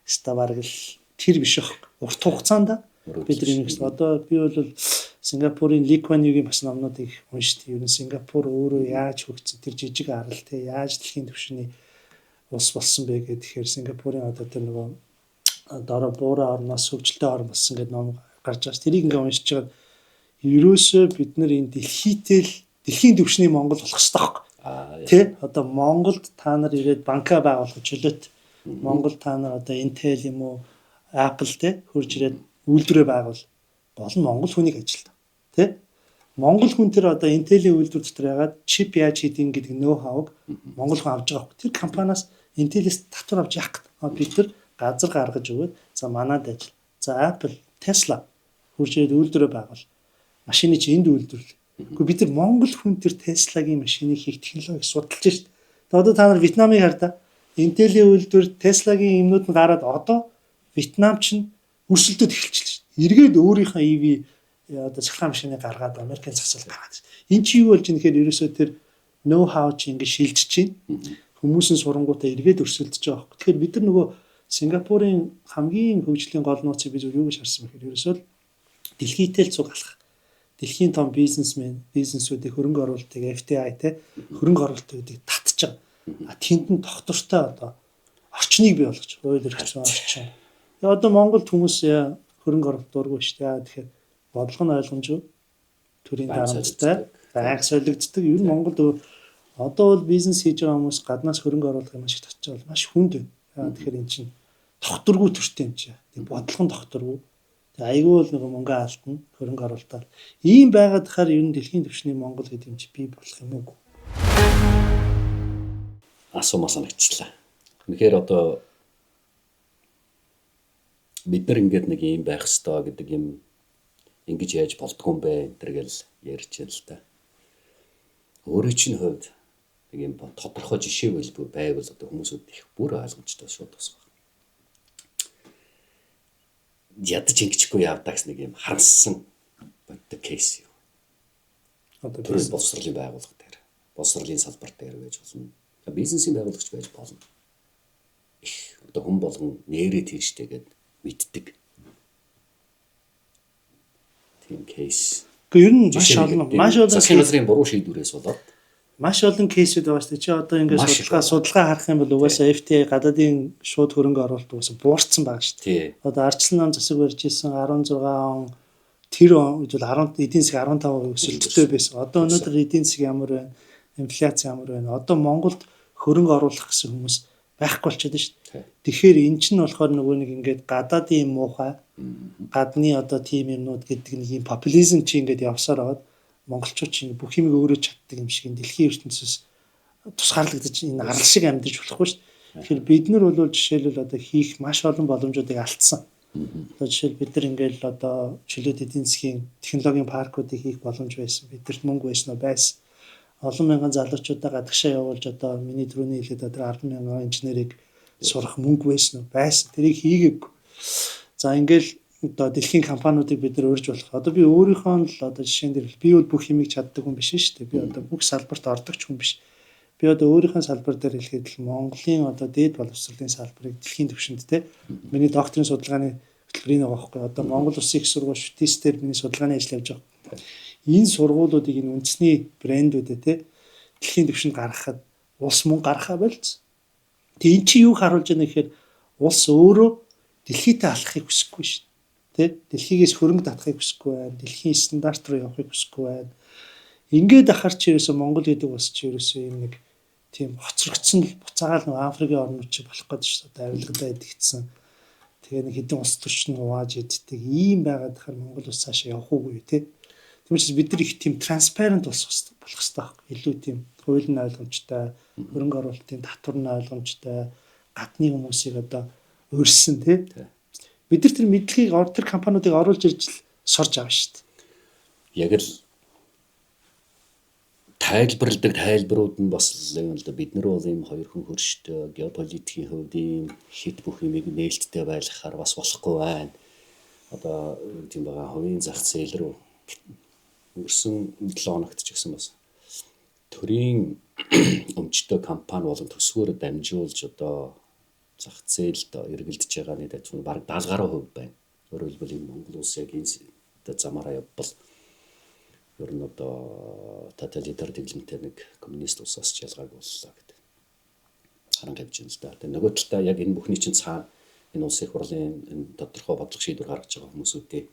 ста бараг л тэр биш ах. Урт хугацаанд бид нэг одоо би бол Сингапурын Ли Куан Югийн бас номнуудыг уншдаг. Ер нь Сингапур өөрөө яаж хөгжсөн тэр жижиг арал те яаж дэлхийн түвшний ус болсон бэ гэхээр Сингапурын одоо тэр нөгөө дараа буураа орноос хөгжилтэй орн болсон гэдэг ном гарч байгаа. Тэрийг ингээ уншиж байгаа. Ерөөсөө бид нар энэ дэлхийн түвшний Монгол болох хэрэгтэй байхгүй. Тэ одоо Монголд та нар ирээд банка байгуулах чөлөөт Монгол та нар одоо Intel юм уу Apple тэ хурж ирээд үйлдвэрээ байгуул болон Монгол хүнийг ажилтаа тэ Монгол хүн тэр одоо Intel-ийн үйлдвэр дотор ягаад чип яаж хийдэг гэдэг ноу-хауг Монгол хүн авч байгаа байхгүй. Тэр компаниас Intel-с татвар авч яах гэдэг. Бид тэр газар гаргаж өгөөд за манад ажил. За Apple, Tesla хурж ирээд үйлдвэрээ байгуул. Машины чинь энд үйлдвэрлэл. Гэхдээ бид нар Монгол хүн тэр Tesla-гийн машиныг хийх технологиг судалж шít. Одоо та нар Вьетнамыг хардаа. Intel-ийн үйлдвэр Tesla-гийн юмнууд нь гараад одоо Вьетнам чинь өрсөлдөд эхэлчихлээ шít. Эргээд өөрийнхөө EV одоо цахилгаан машиныг гаргаад Америкийн засал гаргаад. Энд чи юу болж ийм гэхээр ерөөсөө тэр ноу-хау чи ингэ шилжиж чинь хүмүүсийн сурангуудаа эргээд өрсөлдөж байгаа хөөх. Тэгэхээр бид нар нөгөө Сингапурын хамгийн хөгжлийн гол нууцыг бид юу гэж харсан бэхээр ерөөсөө дэлхийтэй л цуг алах. Дэлхийн том бизнесүүдийн хөрөнгө оруулалтыг FDI те хөрөнгө оруулалтуудыг татчих. Тэнд нь доктортой одоо орчныг бий болгож хууль эрх зүйн орчин. Одоо Монголд хүмүүс хөрөнгө оруулалт дурггүй шүү дээ. Тэгэхээр бодлого нь ойлгомжгүй төрийн дарамттай байнга солигддог. Ер нь Монголд одоо бол бизнес хийж байгаа хүмүүс гаднаас хөрөнгө оруулах юм шиг татчих бол маш хүнд байна. Тэгэхээр эн чинь докторгүй төртэй юм чи. Тэг бодлого нь докторгүй. Айгүй л нэг мөнгө алдна хөрөнгө оруулалтаар. Ийм байгаад хахаар ер нь дэлхийн түвшний Монгол гэдэг юм чи бий болох юм уу? Асуумаа санагчлаа. Үнэхээр одоо бид нар ингээд нэг юм байх ёстой гэдэг юм ингэж яаж болдгоо юм бэ энэ төр гэл ярьж байна л та. Өөрөө чинь хувьд нэг юм тодорхой жишээ байвал одоо хүмүүсүүд их бүр ойлгомжтой шууд тусах. Ядаж ингэчгүй явдаа гэсэн нэг юм харансан боддог кейс юу. Одоо төрөл боловсролын байгууллага дээр, боловсролын салбар дээр байж болно. Бизнесийн байгуулагч байж болно. Их одоо хүн болгон нэрээ тийштэйгээд мэддэг. Тийм кейс. Гэхдээ ер нь маш олон засгийн газрын буруу шийдвэрээс болоод Маш олон кейсүүд байгаа шүү дээ. Чи одоо ингээд Маш судалгаа харах юм бол угаасаа FTA гадаадын шууд хөрөнгө оруулалт угаасаа буурсан байгаа шүү дээ. Тий. Одоо ардчлан нам засаг барьж исэн 16 он тэр он зүйл 10 эдийн засаг 15% өсөлттэй байсан. Одоо өнөөдөр эдийн засаг ямар байна? Инфляц ямар байна? Одоо Монголд хөрөнгө оруулах гэсэн хүмүүс байхгүй болчиход байна шүү дээ. Тэгэхээр эн чинь болохоор нөгөө нэг ингээд гадаадын муухай гадны одоо тим юмнууд гэдэг нэг юм популизм чи ингээд явсаар аваад монголчууд чинь бүх юмыг өөрөө чаддаг юм шиг дэлхийн ертөнцөөс тусгаарлагдаж энэ арал шиг амьдарч болохгүй шүү дээ. Тэгэхээр бид нар бол жишээлбэл одоо хийх маш олон боломжуудыг алдсан. Одоо жишээл бид нар ингээд одоо чөлөөт эдийн засгийн технологийн паркуудыг хийх боломж байсан. Бидэрт мөнгө байсан уу байсан. Олон мянган залуучуудаа гадагшаа явуулж одоо миний түрүүний хэлээд одоо 10 мянган инженерийг сурах мөнгө байсан уу байсан. Тэрийг хийгээгүй. За ингээл одоо дэлхийн компаниудыг бид нар өөрж болох. Одоо би өөрийнхөө л одоо жишээн дээр би бол бүх юмыг чаддаг хүн биш шүү дээ. Би одоо бүх салбарт ордог ч хүн биш. Би одоо өөрийнхөө салбар дээр хэлэхэд л Монголын одоо дээд боловсролын салбарыг дэлхийн түвшинд те миний докторийн судалгааны хөтөлбөрийн байгаа байхгүй. Одоо Монгол Улсын их сургууль шүтээсээр миний судалгааны ажил явж байгаа. Энэ сургуулиудыг энэ үндэсний брэндүүдэд те дэлхийн түвшинд гаргахад улс мөнгө гаргахаа болц. Тэгээ эн чинь юу харуулж байна гэхээр улс өөрөө дэлхийдээ алхахыг хүсэхгүй шүү дээ. Тэ дэлхийгээс хөрөнгө татахыг хүсэхгүй байна. Дэлхийн стандарт руу явахыг хүсэхгүй байна. Ингээд ахаар чи ерөөсө Монгол гэдэг бас чи ерөөсө юм нэг тийм хоцрогдсон буцаагаал нэг Африкийн орнууд чи болох гэдэг шүү дээ. Авилгадаа идэгдсэн. Тэгээ нэг хэдэн улс төрчин хувааж иддэг. Ийм байгаад хахаар Монгол улс цаашаа явах уугүй те. Тиймээс бид нар их тийм транспарент болох хэрэгтэй. Илүү тийм хуулийн ойлгомжтой, хөрөнгө оруулалтын татвар нь ойлгомжтой, гадны хүмүүсийг одоо өрсөн те. Бид нар тэр мэдлэгийг тэр компаниудыг оруулж ирж сорж авна шүү дээ. Яг л тайлбарладаг тайлбарууд нь бас л бид нар бол ийм хоёр хүн хөрштэй геополитикийн хувьд ийм хит бүх юмыг нээлттэй байлгахаар бас болохгүй байна. Одоо тийм байгаа хувийн зах зээл рүү өнгөрсөн 7 хоногт ч гэсэн бас төрийн өмчтөй компани болон төсвөөр дамжуулж одоо зах зээлд эргэлдэж байгаа нэг дайцгүй бараг 70% байна. Өөрөөр хэлбэл энэ Монгол улс яг энэ замаараа явбал ер нь одоо тоталитар дэглэмтэй нэг коммунист улсаас ч ялгаагүй боллоо гэдэг. Харан тавьж байна л да. Тэгээ нөгөө талдаа яг энэ бүхний чинь цаана энэ улсын их хурлын энэ тодорхой бодлого шийдвэр гаргаж байгаа хүмүүсүүдээ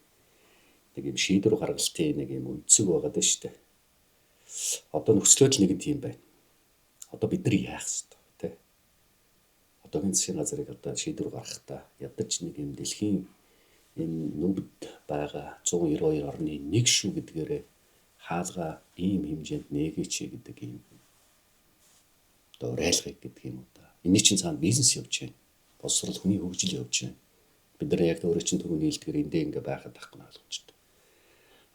нэг юм шийдвэр гаргалтын нэг юм үнцэг байгаа даа шүү дээ. Одоо нөхцөлөд л нэг тийм байна. Одоо бид нар яах вэ? Одоогийн засгийн газрыг одоо шийдвэр гаргахдаа ядаж нэг юм дэлхийн энэ нүгд байгаа 192 орны нэг шүү гэдгээрээ хаалга ийм хэмжээнд нэгээч гэдэг юм. Одоо райлгыг гэдэг юм уу та. Эний чинь цаана бизнес явж байна. Боловсрол хүний хөгжил явж байна. Бид нар яг өөрөө чинь түрүүний хэлдгээр эндээ ингээ байхад тахгүй ойлгомжтой.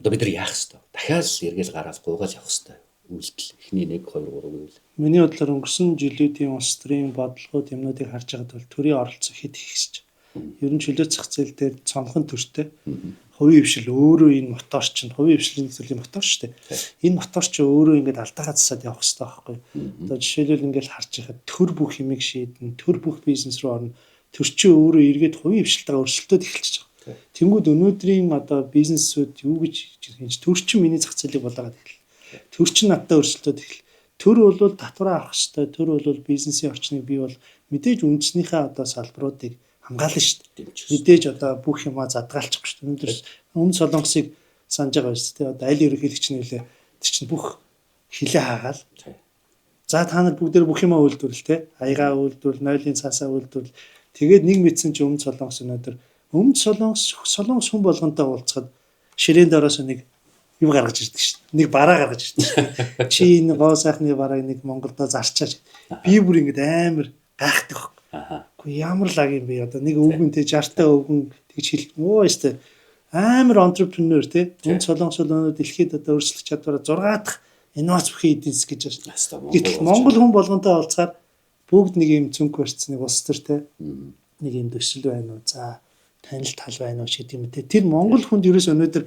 Одоо бид нар яах вэ? Дахиад л эргэл гараад гуугаал явах хэрэгтэй. Үйлдэл эхний 1 2 3 үйл. Миний бодлоор өнгөрсөн жилүүдийн улс төрийн бодлогууд юмнуудыг харж байгаад бол төрийн оролцоо хэд их гэж. Ер нь чөлөө зах зээл дээр цонхон төртэй. Хувийн хвшил өөрөө энэ мотор чинь хувийн хвшлийн төрлийн мотор шүү дээ. Энэ мотор чинь өөрөө ингээд алдаагаа засаад явах хэрэгтэй байхгүй. Одоо жишээлбэл ингээд харж байхад төр бүх юмыг шийдэн, төр бүх бизнес руу орно. Төр чинь өөрөө эргээд хувийн хвшилтэйгээ өрсөлдөд эхэлчихэж байгаа. Тэнгүүд өнөөдрийн одоо бизнесүүд юу гэж хийж төр чинь миний зах зээлийг болоогаад эхэллээ. Төр чинь надтай өрсөлдөд эхэллээ. Төр бол татвараа авах хэрэгтэй. Төр бол бизнесийн орчныг бий бол мэдээж үндснийхээ одоо салбаруудыг хамгаална шүү дээ. Мэдээж одоо бүх юмаа задгаалчихгүй шүү дээ. Өнөөдөр өмнө Солонгосыг санаж байгаа шүү дээ. Одоо аль ерөнхийлөгч нь үлээ тэр чинь бүх хилээ хаагаал. За та нар бүгдээр бүх юмаа үйлдвэрлэл те. Аягаа үйлдвэрлэл, нойлын цаасаа үйлдвэрлэл. Тэгээд нэг мэдсэн чи өмнө Солонгос өнөөдөр өмнө Солонгос хүн болгонтой уулзахад ширээн доороос нэг юм гаргаж ирдэг шүү дээ. Нэг бараа гаргаж ирдэг шүү дээ. Чи энэ гоо сайхны барааг нэг Монголдо зарчаач. Би бүр ингэж амар гайхдаг. Гэхдээ ямар лаг юм бэ? Одоо нэг өвгөн те 60 та өвгөн тэгж хэл. Оо ёстой. Амар энтерпренeur те. Өмнө Солонгос өнөө дэлхийд одоо өрсөлдөх чадвараа 6 дахь инновац бүхий эдийн засаг гэж байна. Гэтэл Монгол хүн болгонтой уулзахаар бүгд нэг юм цүнх барьцсан нэг улс төр те. Нэг юм төсөл байна уу? За танил тал байна уу гэдэг юм те. Тэр Монгол хүнд ерөөс өнөөдөр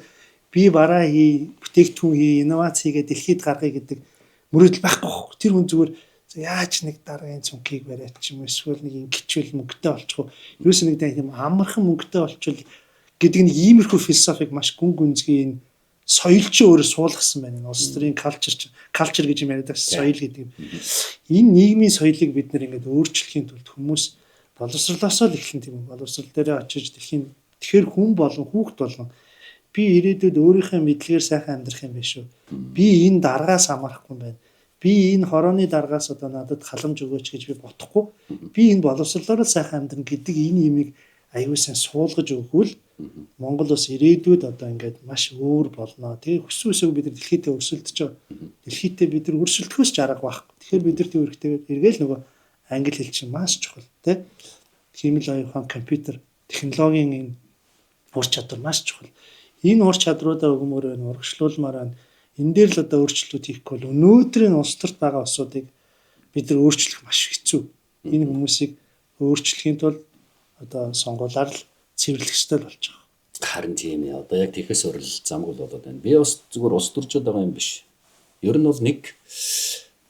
би бараа хий, бүтээгдэхүүн хий, инновац хийгээд дэлхийд гаргая гэдэг мөрөөдөл байхгүй байхгүй. Тэр хүн зүгээр яаж нэг дараагийн цүнхийг бариад ч юм эсвэл нэг ингэчүүл мөнгөтэй болчихоо. Ерөөс нэг тийм амархан мөнгөтэй болчихвол гэдэг нэг иймэрхүү философиг маш гүн гүнзгий соёл чи өөрөө суулгасан байна. Энэ улс төрийн culture гэж юм яриад байгаа соёл гэдэг. Энэ нийгмийн соёлыг бид нэр ингээд өөрчлөхийн тулд хүмүүс боловсрлоосоо л эхлэн тийм боловсрал дээр очиж тэгэхээр хүн болон хүүхд болгон би ирээдүйд өөрийнхөө мэдлэгээр сайхан амьдрах юм биш үү? Би энэ даргаас хамаарахгүй юм байна. Би энэ хорооны даргаас одоо надад халамж өгөөч гэж би бодохгүй. Би энэ боловсрлоор л сайхан амьдрна гэдэг энэ имийг аюул сан суулгаж өгвөл Монгол улс ирээдүйд одоо ингээд маш өөр болно. Тэгээ хүссэн үсэг бид нар дэлхийдээ өрсөлдөж байгаа. Дэлхийдээ бид нар өрсөлдөхөөс ч арга байхгүй. Тэгэхээр бид нар тийм хэрэгтэй эргээл нөгөө англи хэл чинь маш чухал тий. Химэл оюухан компьютер технологийн энэ ур чадвар маш чухал. Энэ ур чадруудаа өгмөр байна, урагшлуулмаар байна. Энэ дээр л одоо өөрчлөлт хийхгүй бол өнөөдрийн улс төрт байгаа усуудыг бид нар өөрчлөх маш хэцүү. Энэ хүмүүсийг өөрчлөхийн тулд одоо сонгуулаар л цэвэрлэхтэй болж байгаа. Харин тийм ээ. Одоо яг тэгэхээс өөр л замгүй болоод байна. Би бас зүгээр ус төржөд байгаа юм биш. Ер нь бол нэг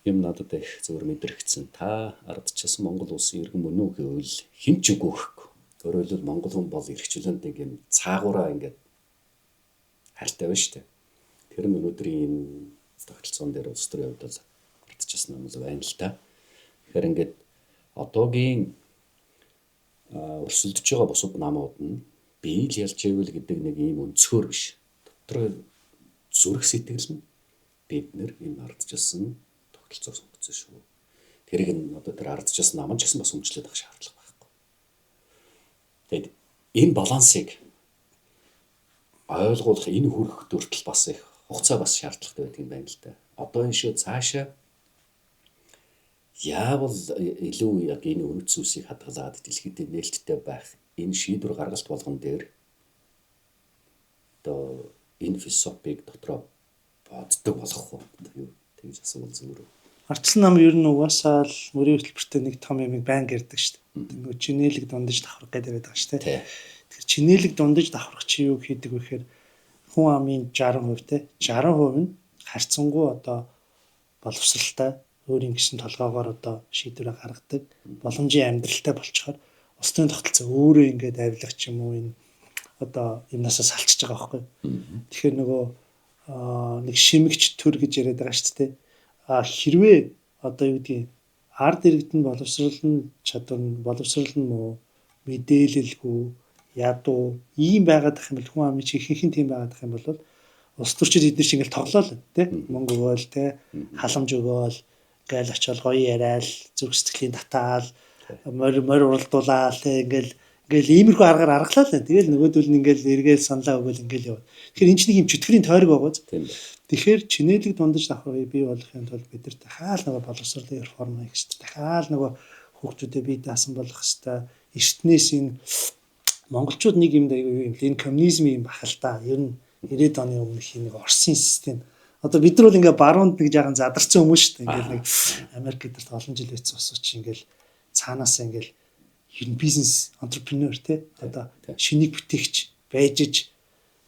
юм надад их зөвөр мэдрэгдсэн. Та ардчилсан Монгол улсын иргэн мөн үү гэвэл хэн ч үгүй гэхгүй. Өөрөөр хэлбэл Монгол хүн бол эрхчлэнтэй юм цаагаараа ингээд хайртай байна шүү дээ. Тэр нь өнөөдрийн энэ тогтолцоон дээр улс төрийн хувьд бол ардчилсан юм байна л та. Тэгэхээр ингээд одоогийн өрсөлдөж байгаа бусад намууд нь бие л ялж ивэл гэдэг нэг ийм өнцгөр биш. Дотор зүрх сэтгэл нь бид нэр энэ ардчилсан тогтолцоо сонгоцсон шүү. Тэрийг нь одоо тэр ардчилсан намч гэсэн бас өмчлөөд авах шаардлага байхгүй. Тэгэд энэ балансыг ойлгох энэ хүрэх дүртэл бас их хугацаа бас шаардлагатай байдаг юм байна л да. Одоо энэ шүү цаашаа яавал илүү яг энэ үнэт зүйлсийг хадгалаад дэлхийд нээлттэй байх энэ шийдвэр гаргалт болгон дээр одоо энэ философиг дотроо боддог болох уу? Юу тэгж асуувал зүгээр. Ардчилсан нам ер нь угаасаа л мөрийн хөтөлбөртөө нэг том юмыг байн гэрдэг шүү дээ. Нөгөө чинэлэг дундаж давхрах гэдэг яриад байгаа шүү дээ. Тэгэхээр чинэлэг дундаж давхрах чи юу хийдэг вэ гэхээр хүн амын 60% те 60% нь харьцангуй одоо боловсралтай өөрийн гэсэн толгоогоор одоо шийдвэрээ гаргадаг боломжийн амьдралтай болчихоор улс төрийн тогтолцоо өөрөө ингээд авилах ч юм уу энэ одоо юмнасаа салчиж байгаа байхгүй. Тэгэхээр нөгөө нэг шимэгч төр гэж яриад байгаа шүү дээ. Хэрвээ одоо юу гэдгийг ард иргэд нь боловсролн чадвар нь боловсролн муу мэдээлэлгүй ядуу ийм байгаад ах юм бол хүн амын ихэнх нь тийм байгаад ах юм бол улс төрчид эдгээр чинь ингээл тоглоол тий мөнгө өгөөл тий халамж өгөөл ингээл очиод гоё яриад зүрх сэтгэлийн татаал морь уралдуулаад ингээл иймэрхүү аргаар аргалаа л. Тэгэл нөгөөдөл нь ингээл эргээл саналаа өгөөл ингээл яваа. Тэгэхээр энэ ч нэг юм чөтгөрийн тойрог байгаа зү. Тэгэхээр чинэлэг дундаж давхрыг бий болгохын тулд бид нар дахиад нөгөө боловсролын реформ хийх хэрэгтэй. Дахиад нөгөө хүүхдүүдэд бие даасан болгох хэрэгтэй. Эртнээс энэ монголчууд нэг юм даа юу юм энэ коммунизмын юм бахалта. Ер нь 90-ад оны өмнөх нэг Оросын систем. Одоо бид нар бол ингээ баруунд нэг жаахан задарсан хүмүүс шүү дээ. Ингээл нэг Америк гэдэрт олон жил байсан ус чи ингээл цаанаас ингээл ер нь бизнес энтерпренeur те одоо шинийг бүтээгч байж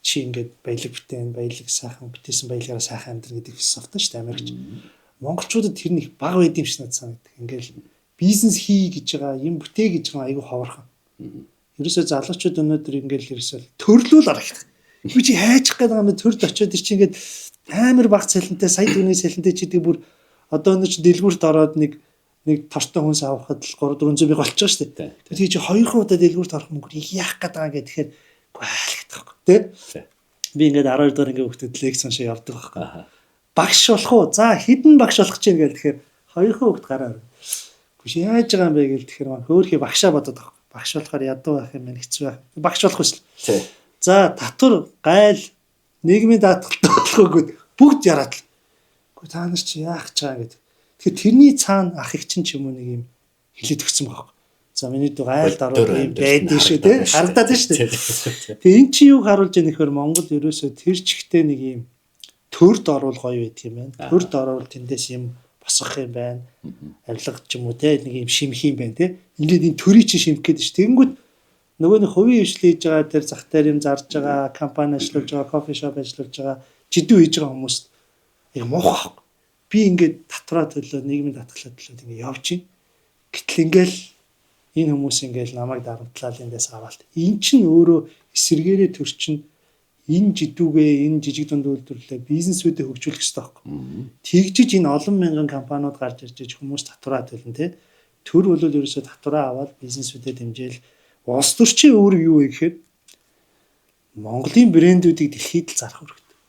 чи ингээд баялаг бүтээн баялаг сайхан бүтээсэн баялагаараа сайхан амьдрах гэдэг философи шүү дээ Америкч. Монголчуудад тэр нэг баг байд юм шиг надад санагдав. Ингээл бизнес хий гэж байгаа юм бүтээ гэж байгаа айгүй ховорхон. Ерөөсөө залуучууд өнөөдөр ингээл ерөөсөө төрлүүл арах. Юу чи хайчих гээд байгаа юм төрд очиод чи ингээд амар баг цалинтай сая төгрөгийн цалинтай чи гэдэг бүр одоо өнөө чи дэлгүүрт ороод нэг тортой хүнс авахад л 3-400 мянга болчихоо шүү дээ. Тэгээ чи 2 удаа дэлгүүрт орох мөнгөийг яах гээд байгаа юм гэхээр гайлгах таахгүй тий. Би ингээд 12 дахь ингээд хүүхдэд лекц уншаа явдаг байхгүй. Багш болох уу? За хэдэн багш болох чинь гээл тэгэхээр 2 хүүхд гараа. Гүш яаж байгаа юм бэ гээл тэгэхээр маань хөөхий багшаа бодоод байгаа. Багш болохоор ядуу байх юм байна хэцүү байх. Багш болох хүсэл. За татвар гайл нийгмийн даатгалтай болохгүй бүгд яраад л. Гэхдээ та нар чи яах гэж байгаа гэдэг. Тэгэхээр тэрний цаана ах их чинь ч юм уу нэг юм хилээд өгсөн байгаа. За миний дүү гайл даруй юм байдэн шүү те харагдаад шүү дээ. Тэгээ эн чи юу харуулж яах нэхэр Монгол ерөөсөө тэр чигтээ нэг юм төрд оруул гоё байдаг юм байна. Төрд оруул тэндээс юм босгох юм байна. Авилга ч юм уу те нэг юм шимх юм байна те. Ингээд энэ төрийг чи шимх гэдэг ш. Тэгэнгүүт нөгөө нэг хувийн хвшил хийж байгаа тэр зах дээр юм зарж байгаа компани ажиллаж байгаа кофе шоп ажиллаж байгаа жидүү хийж байгаа хүмүүст яг муухай. Би ингээд татвараа төлөө нийгмийн татгалаа төлөө ингээд явж чинь. Гэтэл ингээл энэ хүмүүс ингээл намайг дарамтлал эндээс аваалт. Эн чинь өөрөө эсэргээрээ төр чинь энэ жидүүгээ энэ жижиг дунд үйлдвэрлэлээ бизнесүүдэд хөгжүүлэх хэрэгтэй байхгүй. Тэгжиж энэ олон мянган компаниуд гарч ирж хүмүүс татвараа төлнө тий. Төр бол ерөөсөө татвараа аваад бизнесүүдэд дэмжээл улс төрчийн өөр юу вэ гэхээр Монголын брэндүүдийг дэлхийд л зарах хэрэгтэй.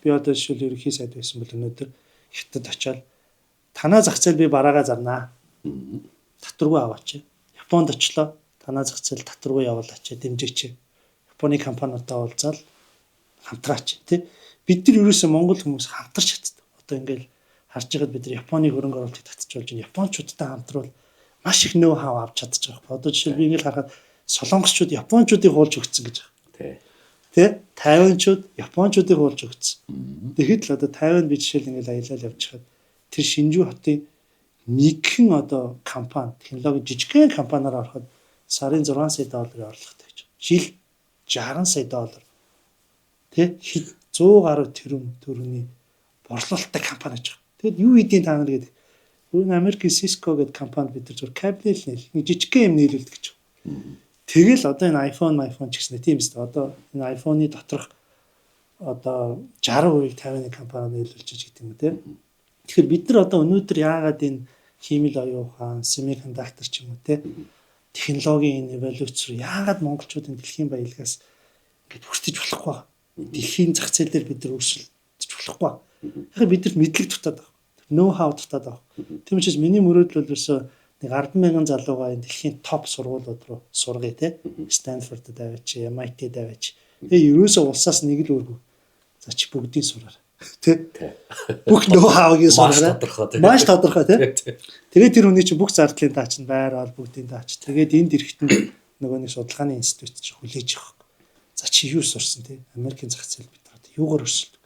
Би одоо жишээл ерөнхий сайд байсан бол өнөөдөр хятад очиад танаа зах зээл би бараагаа зарнаа. Татваргүй аваач. Японд очлоо. Танаа зах зээл татваргүй явуулаач, дэмжээч. Японы компаниудтай уулзаад хамтраач тий. Бид нар ерөөсөө монгол хүмүүс хамтарч чаддаг. Одоо ингээл харж байгаад бид нар Японы хөрөнгө оруулалтыг татчихвол чинь японочдтой хамтруул маш их нөө хав авч чадчих واخ. Одоо жишээл би ингээл харахад солонгосчууд японочдыг хуулж өгсөн гэж байна. Тий. Тайванчууд японочдыг хуулж өгсөн. Тэгэхэд л одоо Тайванд би жишээл ингээл аялал явж хаад тэр Шинжүү хотын нэгэн одоо компани технологи жижигхэн компаниар ороход сарын 6 сая долларын орлоготой гэж. Жил 60 сая доллар. Тэ 100 гаруй төгрөгийн борлуулалттай компани гэж. Тэгэд юу хийдیں та нар гэдэг. Өөрөөр Америкийн Cisco гэдэг компанид бид нар зөв кабель нэг жижигхэн юм нийлүүлдэг гэж. Тэгэл одоо энэ iPhone ч гэсэн тийм ээ. Одоо энэ iPhone-ы доторх одоо 60% Тайваны компани нийлүүлж байгаа гэдэг юм те. Тэгэхээр бид нар одоо өнөөдөр яагаад энэ химэл оюун ухаан, семикондуктор ч юм уу те технологийн эволюц руу яагаад монголчуудын дэлхийн баялагаас ингэж хүртэж болохгүй. Дэлхийн зах зээл дээр бид нар өрсөлдөж болохгүй. Яг бид нар мэдлэг дутаад байгаа. Ноу хау дутаад байгаа. Тийм учраас миний мөрөөдөл бол ерөөсөө нэг 10,000 залуугаа энэ дэлхийн топ сургуулиуд руу сургая те. Стэнфордд аваач, MIT-д аваач. Тэгээ ерөөсөө улсаас нэг л өргөө. За чи бүгдийг сураар. Тэ. Бүх ноу хаугийн сураарай. Маш тодорхой те. Тэгээд тэр хүний чинь бүх зардлын даа чинь байр бол бүгдийн даа ч. Тэгээд энд ирэхэд нөгөө нэг судалгааны институт чинь хүлээж авах. За чи юу сурсан те? Америкийн зах зээл бид нар юугаар өрсөлдөв.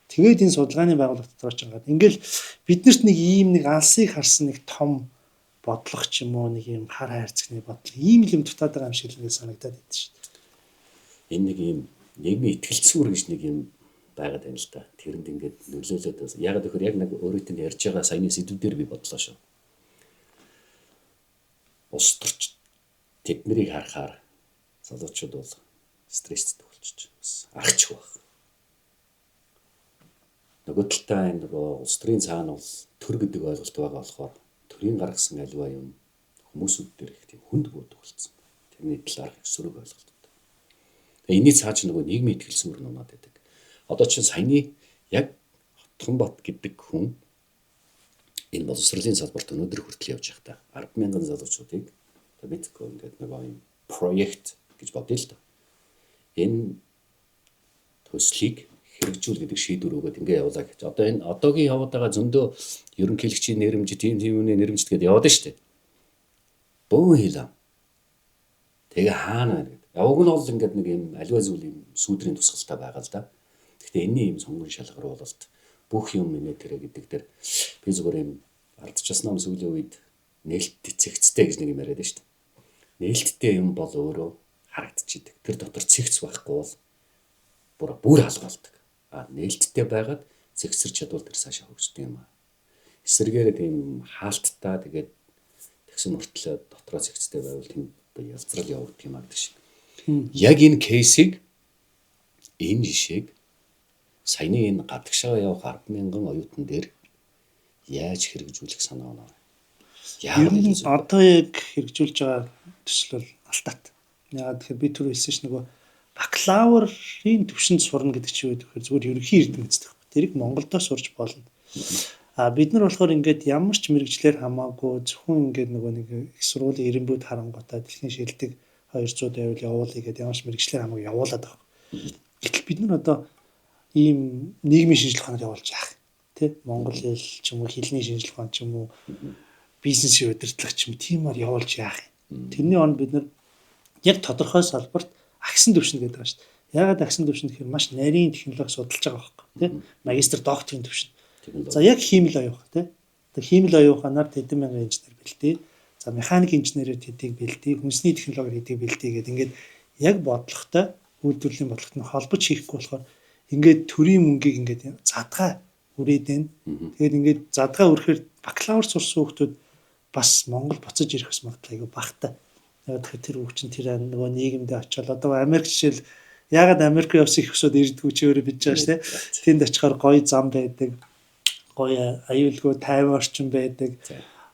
Тэгээд энэ судалгааны байгууллага дотор ч ингээд ингээл биднэрт нэг ийм нэг алсыг харсан нэг том бодлого ч юм уу нэг юм хар хайрцагны бодлого ийм юм дутаад байгаа юм шиг л ингээд санагдаад идэв шүү дээ. Энэ нэг юм нийгмийн итгэлцүүр гэж нэг юм байгаад байна л да. Тэрэнд ингээд нөлөөлөд яг тэгэхээр яг нэг өөрөөт нь ярьж байгаа саяны сэдвүүдээр би бодлоо шүү. Улс төрч тэднийг харахаар залуучууд бол стресстэй болчихж бас аргач байх. Нөгөө талдаа энэ нөгөө улс төрийн цаана бол төр гэдэг ойлголт байгаа болохоор төрийн гаргасан аливаа юм хүмүүсүүд дээр их тийм хүнд буудаг болсон. Тэрний талаар их сөрөг ойлголт. Тэгээ энэний цааш нөгөө нийгмийн итгэлцүүр нунаад байдаг. Одоо чинь саяны яг Хотгонбат гэдэг хүн энэ боловсролын салбарт өнөөдөр хүртэл явж байхдаа 10,000 залуучуудыг мэдгүй ингээд нэг юм проект гэж бодъё л да. Энэ төслийг хэрэгжүүл гэдэг шийдвэр өгөөд ингээ явуулаа гэж. Одоо энэ одоогийн яваад байгаа зөндөө ерөнхийлөгчийн нэрмж, тийм үнэ нэрмж гэдээ яваад штэ. Бөөн хийлээ. Тэгээ хаана байна гэдэг. Яваг нь бол ингээд нэг юм аливаа зүйл юм сүүдрийн тусгалтай байгаа л да. Гэхдээ энэний юм сонгон шалгаруулалт бүх юм инээ тэрэ гэдэг дээр би зүгээр юм ардчаснаа сүүлийн үед нээлттэй цэгцтэй гэж нэг юм яриад штэ. Нээлттэй юм бол өөрөө харагдчихэдэг. Тэр дотор цэгц байхгүй бол бүр халгаалдаг. Нээлттэй байгаад зэгсэрч чадвал тэр цаашаа хөгждөг юм аа. Эсвэргээр тийм хаалттай тэгээд тэгсэн мөртлөө дотроо зэгцтэй байвал тийм ялцрал явагддаг юм аа гэдэг шиг. Яг энэ кейсийг энэ жишээг саяны энэ гадагшаа явах 10,000 оюутан дээр яаж хэрэгжүүлэх санаа оноо. Одоо яг хэрэгжүүлж байгаа төсөл бол алтаат. Яагаад тэгэхээр би түр хэлсэн ш нөгөө бакалаврын төвшөнд сурна гэдэг чинь юу гэхээр зүгээр ерөнхий эрдэмт үздэг. Тэрийг Монголдо сурч болно. Бид нар болохоор ингээд ямар ч мэрэгчлэр хамаагүй зөвхөн ингээд нөгөө нэг их сургуулийн эренбүүд харангуйтаа дэлхийн шилдэг 200 байвал явуулъя гэдэг ямар ч мэрэгчлэр хамаагүй явуулаад байгаа. Гэтэл бид нар одоо ийм нийгмийн шинжилгээ хоног явуулж яах. Тэ Монгол хэл ч юм уу хэлний шинжилгээ хон ч юм уу бизнесийн удирдлага ч юм тиймээр явуулж яах юм. Тэрний оронд бид нар яг тодорхой салбарт агсан төвшин гэдэг байгаа шүү дээ. Яагаад агсан төвшин гэхээр маш нарийн технологи судалж байгаа байхгүй тийм магистр докторийн төвшин. За яг химэл оюухан тийм. Тэр химэл оюуханаар тэдэн мянган инженер бэлдээ. За механик инженерээр тэдийг бэлдээ, хүнсний технологиор тэдийг бэлдээ гэдэг ингээд яг бодлоготой үйлдвэрлэлийн бодлоготой холбож хийхгүй болохоор ингээд төрийн мөнгийг ингээд задгаа үрээд байна. Тэгээд ингээд задгаа өрөхөр бакалавр сурсан хүмүүс бас Монгол буцаж ирэх бас магадлал айгүй багтаа. Яг тэр үг чинь тэр нөгөө нийгэмдээ очиод одоо Америк жишээл ягаад Америк явсан их өсөд ирдгүү чи өөрөө бич байгаа шүү дээ. Тэнд очихоор гоё зам байдаг. Гоё аюулгүй тайван орчин байдаг.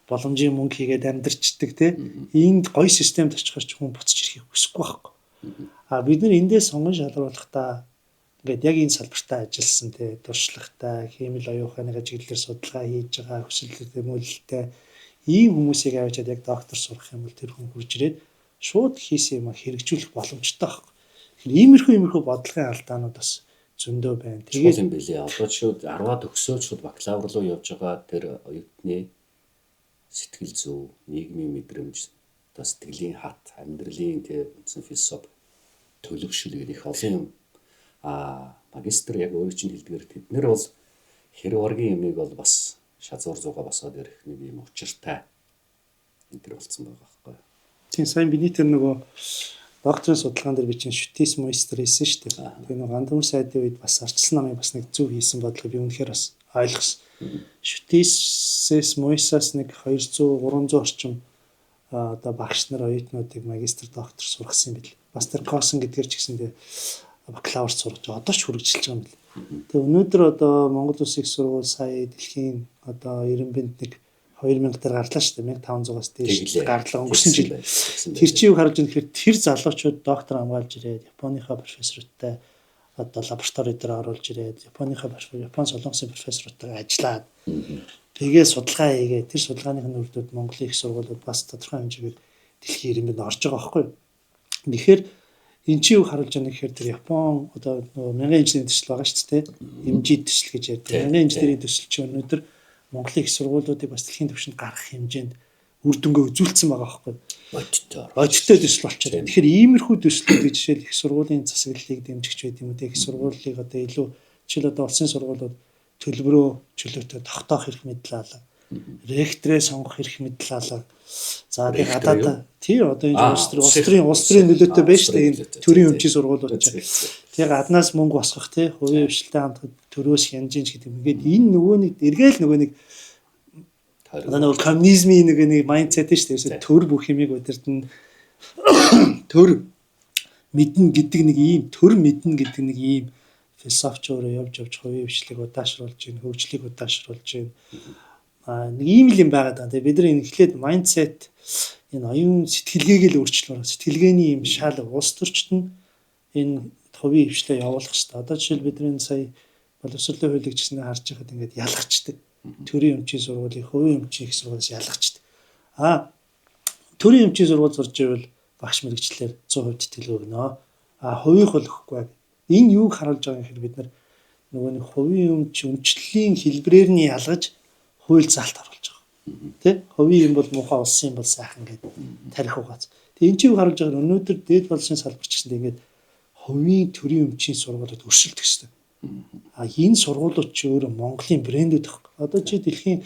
Боломжийн мөнгө хийгээд амьдарчдаг тийм. Энд гоё системд очихоор ч хүн буцаж ирэхийг хүсэхгүй байхгүй. А бид нар эндээс сонгон шалгаруулахдаа ингээд яг энэ салбартаа ажилласан тийм туршлагатай, химэл оюуханы чиглэлээр судалгаа хийж байгаа хүсэлтэй мөлөлтэй ийм хүмүүсийг авчиад яг доктор сурах юм бол тэр хүн хурж ирээд шууд хийсэн юм хэрэгжүүлэх боломжтой байхгүй. Тэгэхээр иймэрхүү бодлогын алдаанууд бас зөндөө байна. Тэгээд юм билээ. Одоо шууд 10-аад төгсөөд шууд бакалавр руу явж байгаа тэр оюутны сэтгэл зүй, нийгмийн мэдрэмж, одоо сэтгэлийн хат, амьдралын тэр үндсэн философи төлөвшөл гэх их олон юм. Магистр яг өөрөө чинь хэлдгээр тэднэр бол хэрэг ургийн юмыг бол бас шазуур зугаа босоод ирэх нэг юм учиртай энэ төр болсон байгаа байхгүй. Тийм сайн миний тэр нөгөө докторийн судалгаан дээр би чинь шүтис мойстер хийсэн шүү дээ. Тэгээ нөгөө гандамар сайдын үед бас арчилсан намын бас нэг зөв хийсэн бодлого би үнэхээр бас ойлгосон. Шүтисээс мойсаас нэг 200 300 орчим одоо багш нар оюутнуудыг магистр доктор сургасан юм бил. Бас тэр Косэн гэдгээр ч гэсэндээ бакалавр сургаж одоо ч хүргэжилж байгаа юм бил. Тэгээ өнөөдөр одоо Монгол Улсын их сургууль сая дэлхийн одоо 90-нд нэг 2000 дээр гарлаа шүү дээ. 1500-аас дээш гарлаа өнгөрсөн жил. Тэр чи юу харж байгаа гэхээр тэр залуучууд доктор хамгаалж ирээд Японыхаа профессоруудтай одоо лаборатори дээр оруулж ирээд Япон солонгосын профессоруудтай ажиллаад тэгээ судалгаа хийгээд тэр судалгааныхын үрдүүд Монголын их сургуулиуд бас тодорхой хэмжээгээр дэлхийн ирэмбэнд орж байгаа байхгүй юу. Тэгэхээр эн чи юу харуулж байгаа гэхээр тэр Япон одоо нөгөө мянган инженерийн төсөл байгаа шүү дээ. MG төсөл гэж ярьдаг. Мянган инженерийн төсөл чи өнөөдөр Монголын их сургуулиудыг бас дэлхийн түвшинд гаргах хэмжээнд үр дүнгээ үзүүлсэн байгаа байхгүй юу. Одтой төсөл болчиход. Тэгэхээр иймэрхүү төслүүдийг жишээл их сургуулийн засаглалыг дэмжигч байд юм уу те их сургуулийг одоо илүү жишээл одоо улсын сургуулиуд төлбөрөө чөлөөтэй тогтоох хэрэг мэдэл алга. Ректорээ сонгох хэрэг мэдэл алга. За тэгээ гадаад тий одоо энэ улс төрийн нөлөөтэй байж шүү дээ энэ төрийн өмчийн сургуулиуд ч. Тэгээ гаднаас мөнгө босгох тий хувийн хвшилтэй хамт төрөөс хянжиж гэдэг юм. Ингээд энэ нөгөө нэг эргээл нөгөө нэг одоо нөгөө коммунизмын нэг майндсет шүү дээ. Төр бүх юмыг удирдна. Төр мэднэ гэдэг нэг ийм философич өөрөө явж хувийн хвшлийг удаашруулж гин хөгжлийг удаашруулж гин нэг ийм л юм байгаад байна. Тэгээ бид нар энэ эхлээд майндсет энэ оюун сэтгэлгээг л өөрчлөөр сэтгэлгээний юм шал улс төрчд нь энэ хувийн хвшлээ явуулах хэрэгтэй. Одоо жишээл бидний сая боловсролын хуулийг ч гэсэн харж байхад ингээд ялгачдаг. Төрийн өмчийн сургуулийг хувийн өмчийн их сургуулиас ялгачдаг. Төрийн өмчийн сургууль сурж ивэл багш мэрэгчлэр 100% тэтгэл өгнө. Хувийнх бол өгөхгүй. Энэ юуг харуулж байгаа юм хэрэг бид нар нөгөө нэг хувийн өмчлөлийн хэлбэрээр нь ялгаж хууль заалт оруулж байгаа. Тэ? Хувийн юм бол муухай, улсын юм бол сайхан гэдэг тарих угааз. Тэгээ энэ чинь юу харуулж байгаа нь өнөөдөр дээд боловсролын салбарч гэсэндээ ингээд хувийн төрийн өмчийн сургуулиуд өршөлтөх хэрэгтэй. Энэ сургуулиуд чи өөрөө Монголын брэндүүд байхгүй. Одоо чи дэлхийн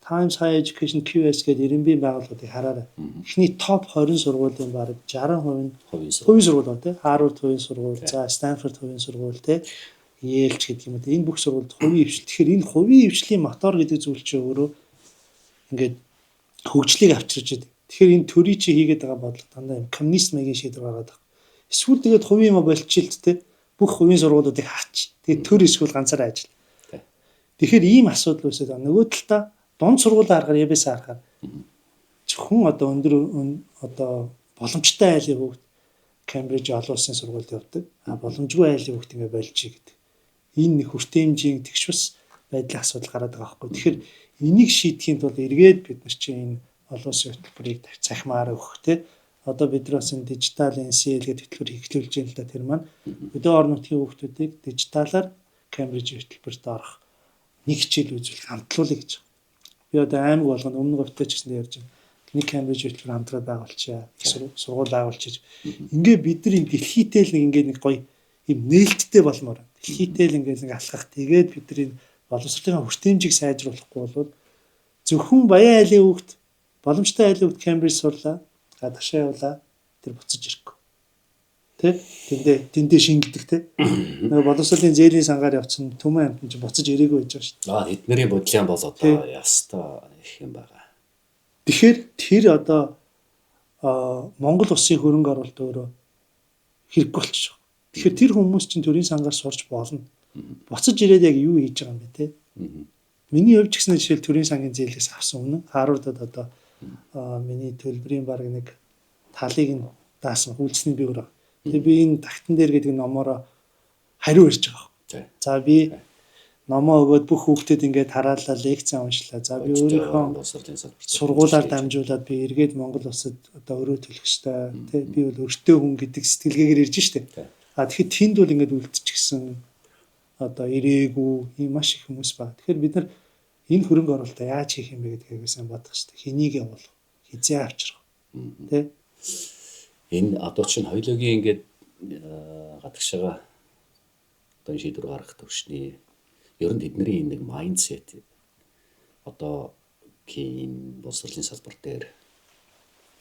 Times Higher Education QS гэдэг ирэмбийн байгууллагуудыг хараарай. Эхний топ 20 сургуулийн бараг 60% хувийн сургууль байна те. Harvard хувийн сургууль, за Stanford хувийн сургууль те. Yale ч гэдэг юм уу. Энэ бүх сургуульд хувийн хвшил. Тэгэхээр энэ хувийн хвшлийн мотор гэдэг зүйл чи өөрөө ингээд хөгжлийг авчирч идэг. Тэгэхээр энэ төрийн чи хийгээд байгаа бодлого дандаа юм коммунист маягийн шийдвэр гаргаад байгаа. Эсвэл тэгээд хувийн юм болчихилт те. Бүх хувийн сургуулиудыг хаач. Тэгээд төр эсвэл ганцаараа ажил. Тэгэхээр ийм асуудал үүсээд байгаа. Нөгөө талдаа дунд сургуулийн аргаар ябээс харахаар зөвхөн одоо өндөр одоо боломжтой айлын хүүхд Кембриж олон улсын сургуульд явдаг. Боломжгүй айлын хүүхд ингэ болж гэдэг. Энэ нэг хүртээмжийн тэгш бас байдлын асуудал гараад байгаа байхгүй. Тэгэхээр энийг шийдэхийн тулд эргээд бид нар чинь энэ олон улсын хөтөлбөрийг захимаар өгөх те. Одоо бид нар бас энэ дижитал NCL гэдэг хөтөлбөр эхлүүлж байна л да тэр маань. Өдөө орон нутгийн хүүхдүүдийг дижиталаар Кембрижийн хөтөлбөрт орох нэг хичээл үзүүлэх хамтлуулъя гэж. Би одоо аймаг болгоно өмнө говьтой ч гэсэн ярьж байна. Нэг Кембриж хөтөлбөр хамтраад байгуулчаа. Их сургууль байгуулчих. Ингээ бид нар энэ дэлхийтэй л нэг гоё юм нээлттэй болмоор. Дэлхийтэй л ингээ алхах. Тэгээд бид нар энэ боловсролын хүртээмжийг сайжруулахгүй бол зөвхөн баян айлын хүүхд боломжтой айлын хүүхд Кембриж сурлаа. Гадагшаа явлаа. Тэр буцаж ирэхгүй. Тэ? Тэндээ шингэдэг тэ. Нөгөө боловсролын зээлийн сангаар явцсан түмэн амтан чи буцаж ирээгүй байж байгаа шүү дээ. Эднэрийн бодлын бол одоо ястаа их юм байгаа. Тэгэхээр тэр одоо Монгол улсын хөрөнгө оруулалт өөрөө хэрэггүй болчих. Тэгэхээр тэр хүмүүс чинь төрийн сангаар сурч болно. Буцаж ирээд яг юу хийж байгаа юм бэ те? Миний хувьд ч гэсэн жишээл төрийн сангийн зээлээс авсан үнэн. Харвардад одоо миний төлбөрийн баг нэг талыг нь даасан үйлсний би өөрөө. Тэгээ би энэ тагтан дээр гэдэг номороо хариу ирж байгаа. За би номоо өгөөд бүх хүүхдэд ингээд хараалаа лекц уншлаа. За би өөрийнхөө сургуулаар дамжуулаад би эргээд Монгол улсад одоо өрөө төлөх ёстой. Тэ би бол өртөө хүн гэдэг сэтгэлгээгээр ирж штэ. Тэгэхээр тэнд бол ингээд үлдчихсэн одоо ирээгүй ийм маш их хүмүүс байна. Тэгэхээр бид нар энэ хөрөнгө оруулалтаа яаж хийх юм бэ гэдгийг сайн бодох хэрэгтэй. Хэнийг явуулах, хизээ авчрах. Тэ энэ одоо чинь хоёулаагийн ингээд гадагшаага одоо шийдвэр гаргах төвшний ер нь тэдний нэг майндсет одоо кин боловсролын салбар дээр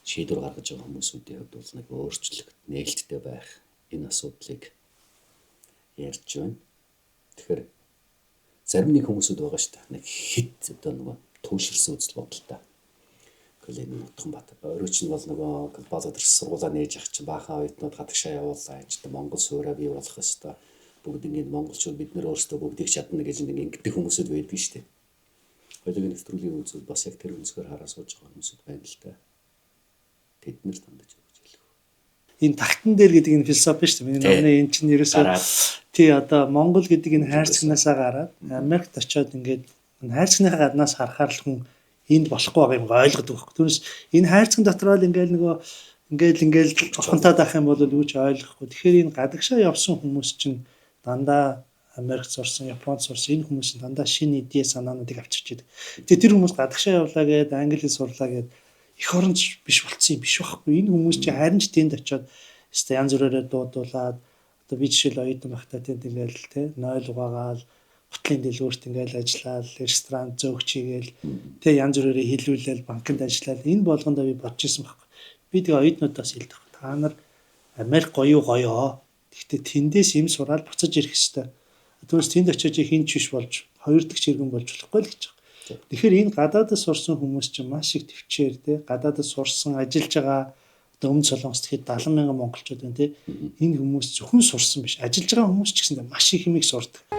шийдвэр гаргаж байгаа хүмүүсүүдийн хувьд бол нэг өөрчлөлт нээлттэй байх энэ асуудлыг ярьж байна. Тэгэхээр зарим нэг хүмүүсүүд байгаа шүү дээ. Нэг хит одоо нөгөө түнширсэн үзэл бодолтой. Гэлэн Утганбаатар. Өөрөч нь бол нөгөө базад ирсэн сургуулаа нээж авах чинь баахан оюутнууд гадагшаа явуулаа. Энд чинь Монгол суурьа бий болох ёстой. Бүгд ингээд монголчууд бид нэр өөрсдөө бүгдийг чадна гэж ингээд хүмүүсүүд байдаг шүү дээ. Хоёулын нэвтрүүлгийн үзэл бас яг тэр үнсгээр хараа сууж байгаа хүмүүсүүд байна л та. Тэд нар тандаж өгч хэлэх. Энэ тагтан дээр гэдэг энэ философи шүү дээ. Миний номны энэ чинь ерөөсөө тий одоо Монгол гэдэг энэ хайрцагнаасаа гараад Америкт очиод ингээд хайрцагныхаа гаднаас харахаар л хүн энд болохгүй байгаа юм ойлгодог байхгүй. Түүнээс энэ хайрцаг дотроо л ингээл охонтаад авах юм бол юу ч ойлгохгүй. Тэгэхээр энэ гадагшаа явсан хүмүүс чинь дандаа Америкт сурсан, Японд сурсан энэ хүмүүс дандаа шинэ идея санаануудыг авчирч байдаг. Тэгээ тэр хүмүүс гадагшаа явлаа гээд англи хэл сурлаа гээд эх оронч биш болцсон юм биш байхгүй. Энэ хүмүүс чинь харин ч тэнд очиод өстой янз бүрээр дуудуулаад одоо би жишээл оюутан байхдаа тэнд ингээл те 0 угаагаал гутлын дэлгүүрт ингээл ажиллаад ресторан зөөгч хийгээл те янз бүрээр хэлүүлээл банкнд ажиллаад энэ болгондоо би бодож исэн байхгүй. Би тэгээ оюутнуудаас хэлдэг. Та нар Америк гоёо. Гэхдээ тэндээс юм сураад буцаж ирэх ёстой. Түүнээс тэнд очиж хин ч биш болж хоёр дахь чиргэн болж болохгүй л гэж байна. Тэгэхээр энэ гадаадас сурсан хүмүүс чинь маш их төвчээр те гадаадас сурсан ажиллаж байгаа одоо Өмнөд Солонгост хэд 70,000 монголчууд байна те энэ хүмүүс зөвхөн сурсан биш ажиллаж байгаа хүмүүс ч гэсэн маш их юмыг сурдаг.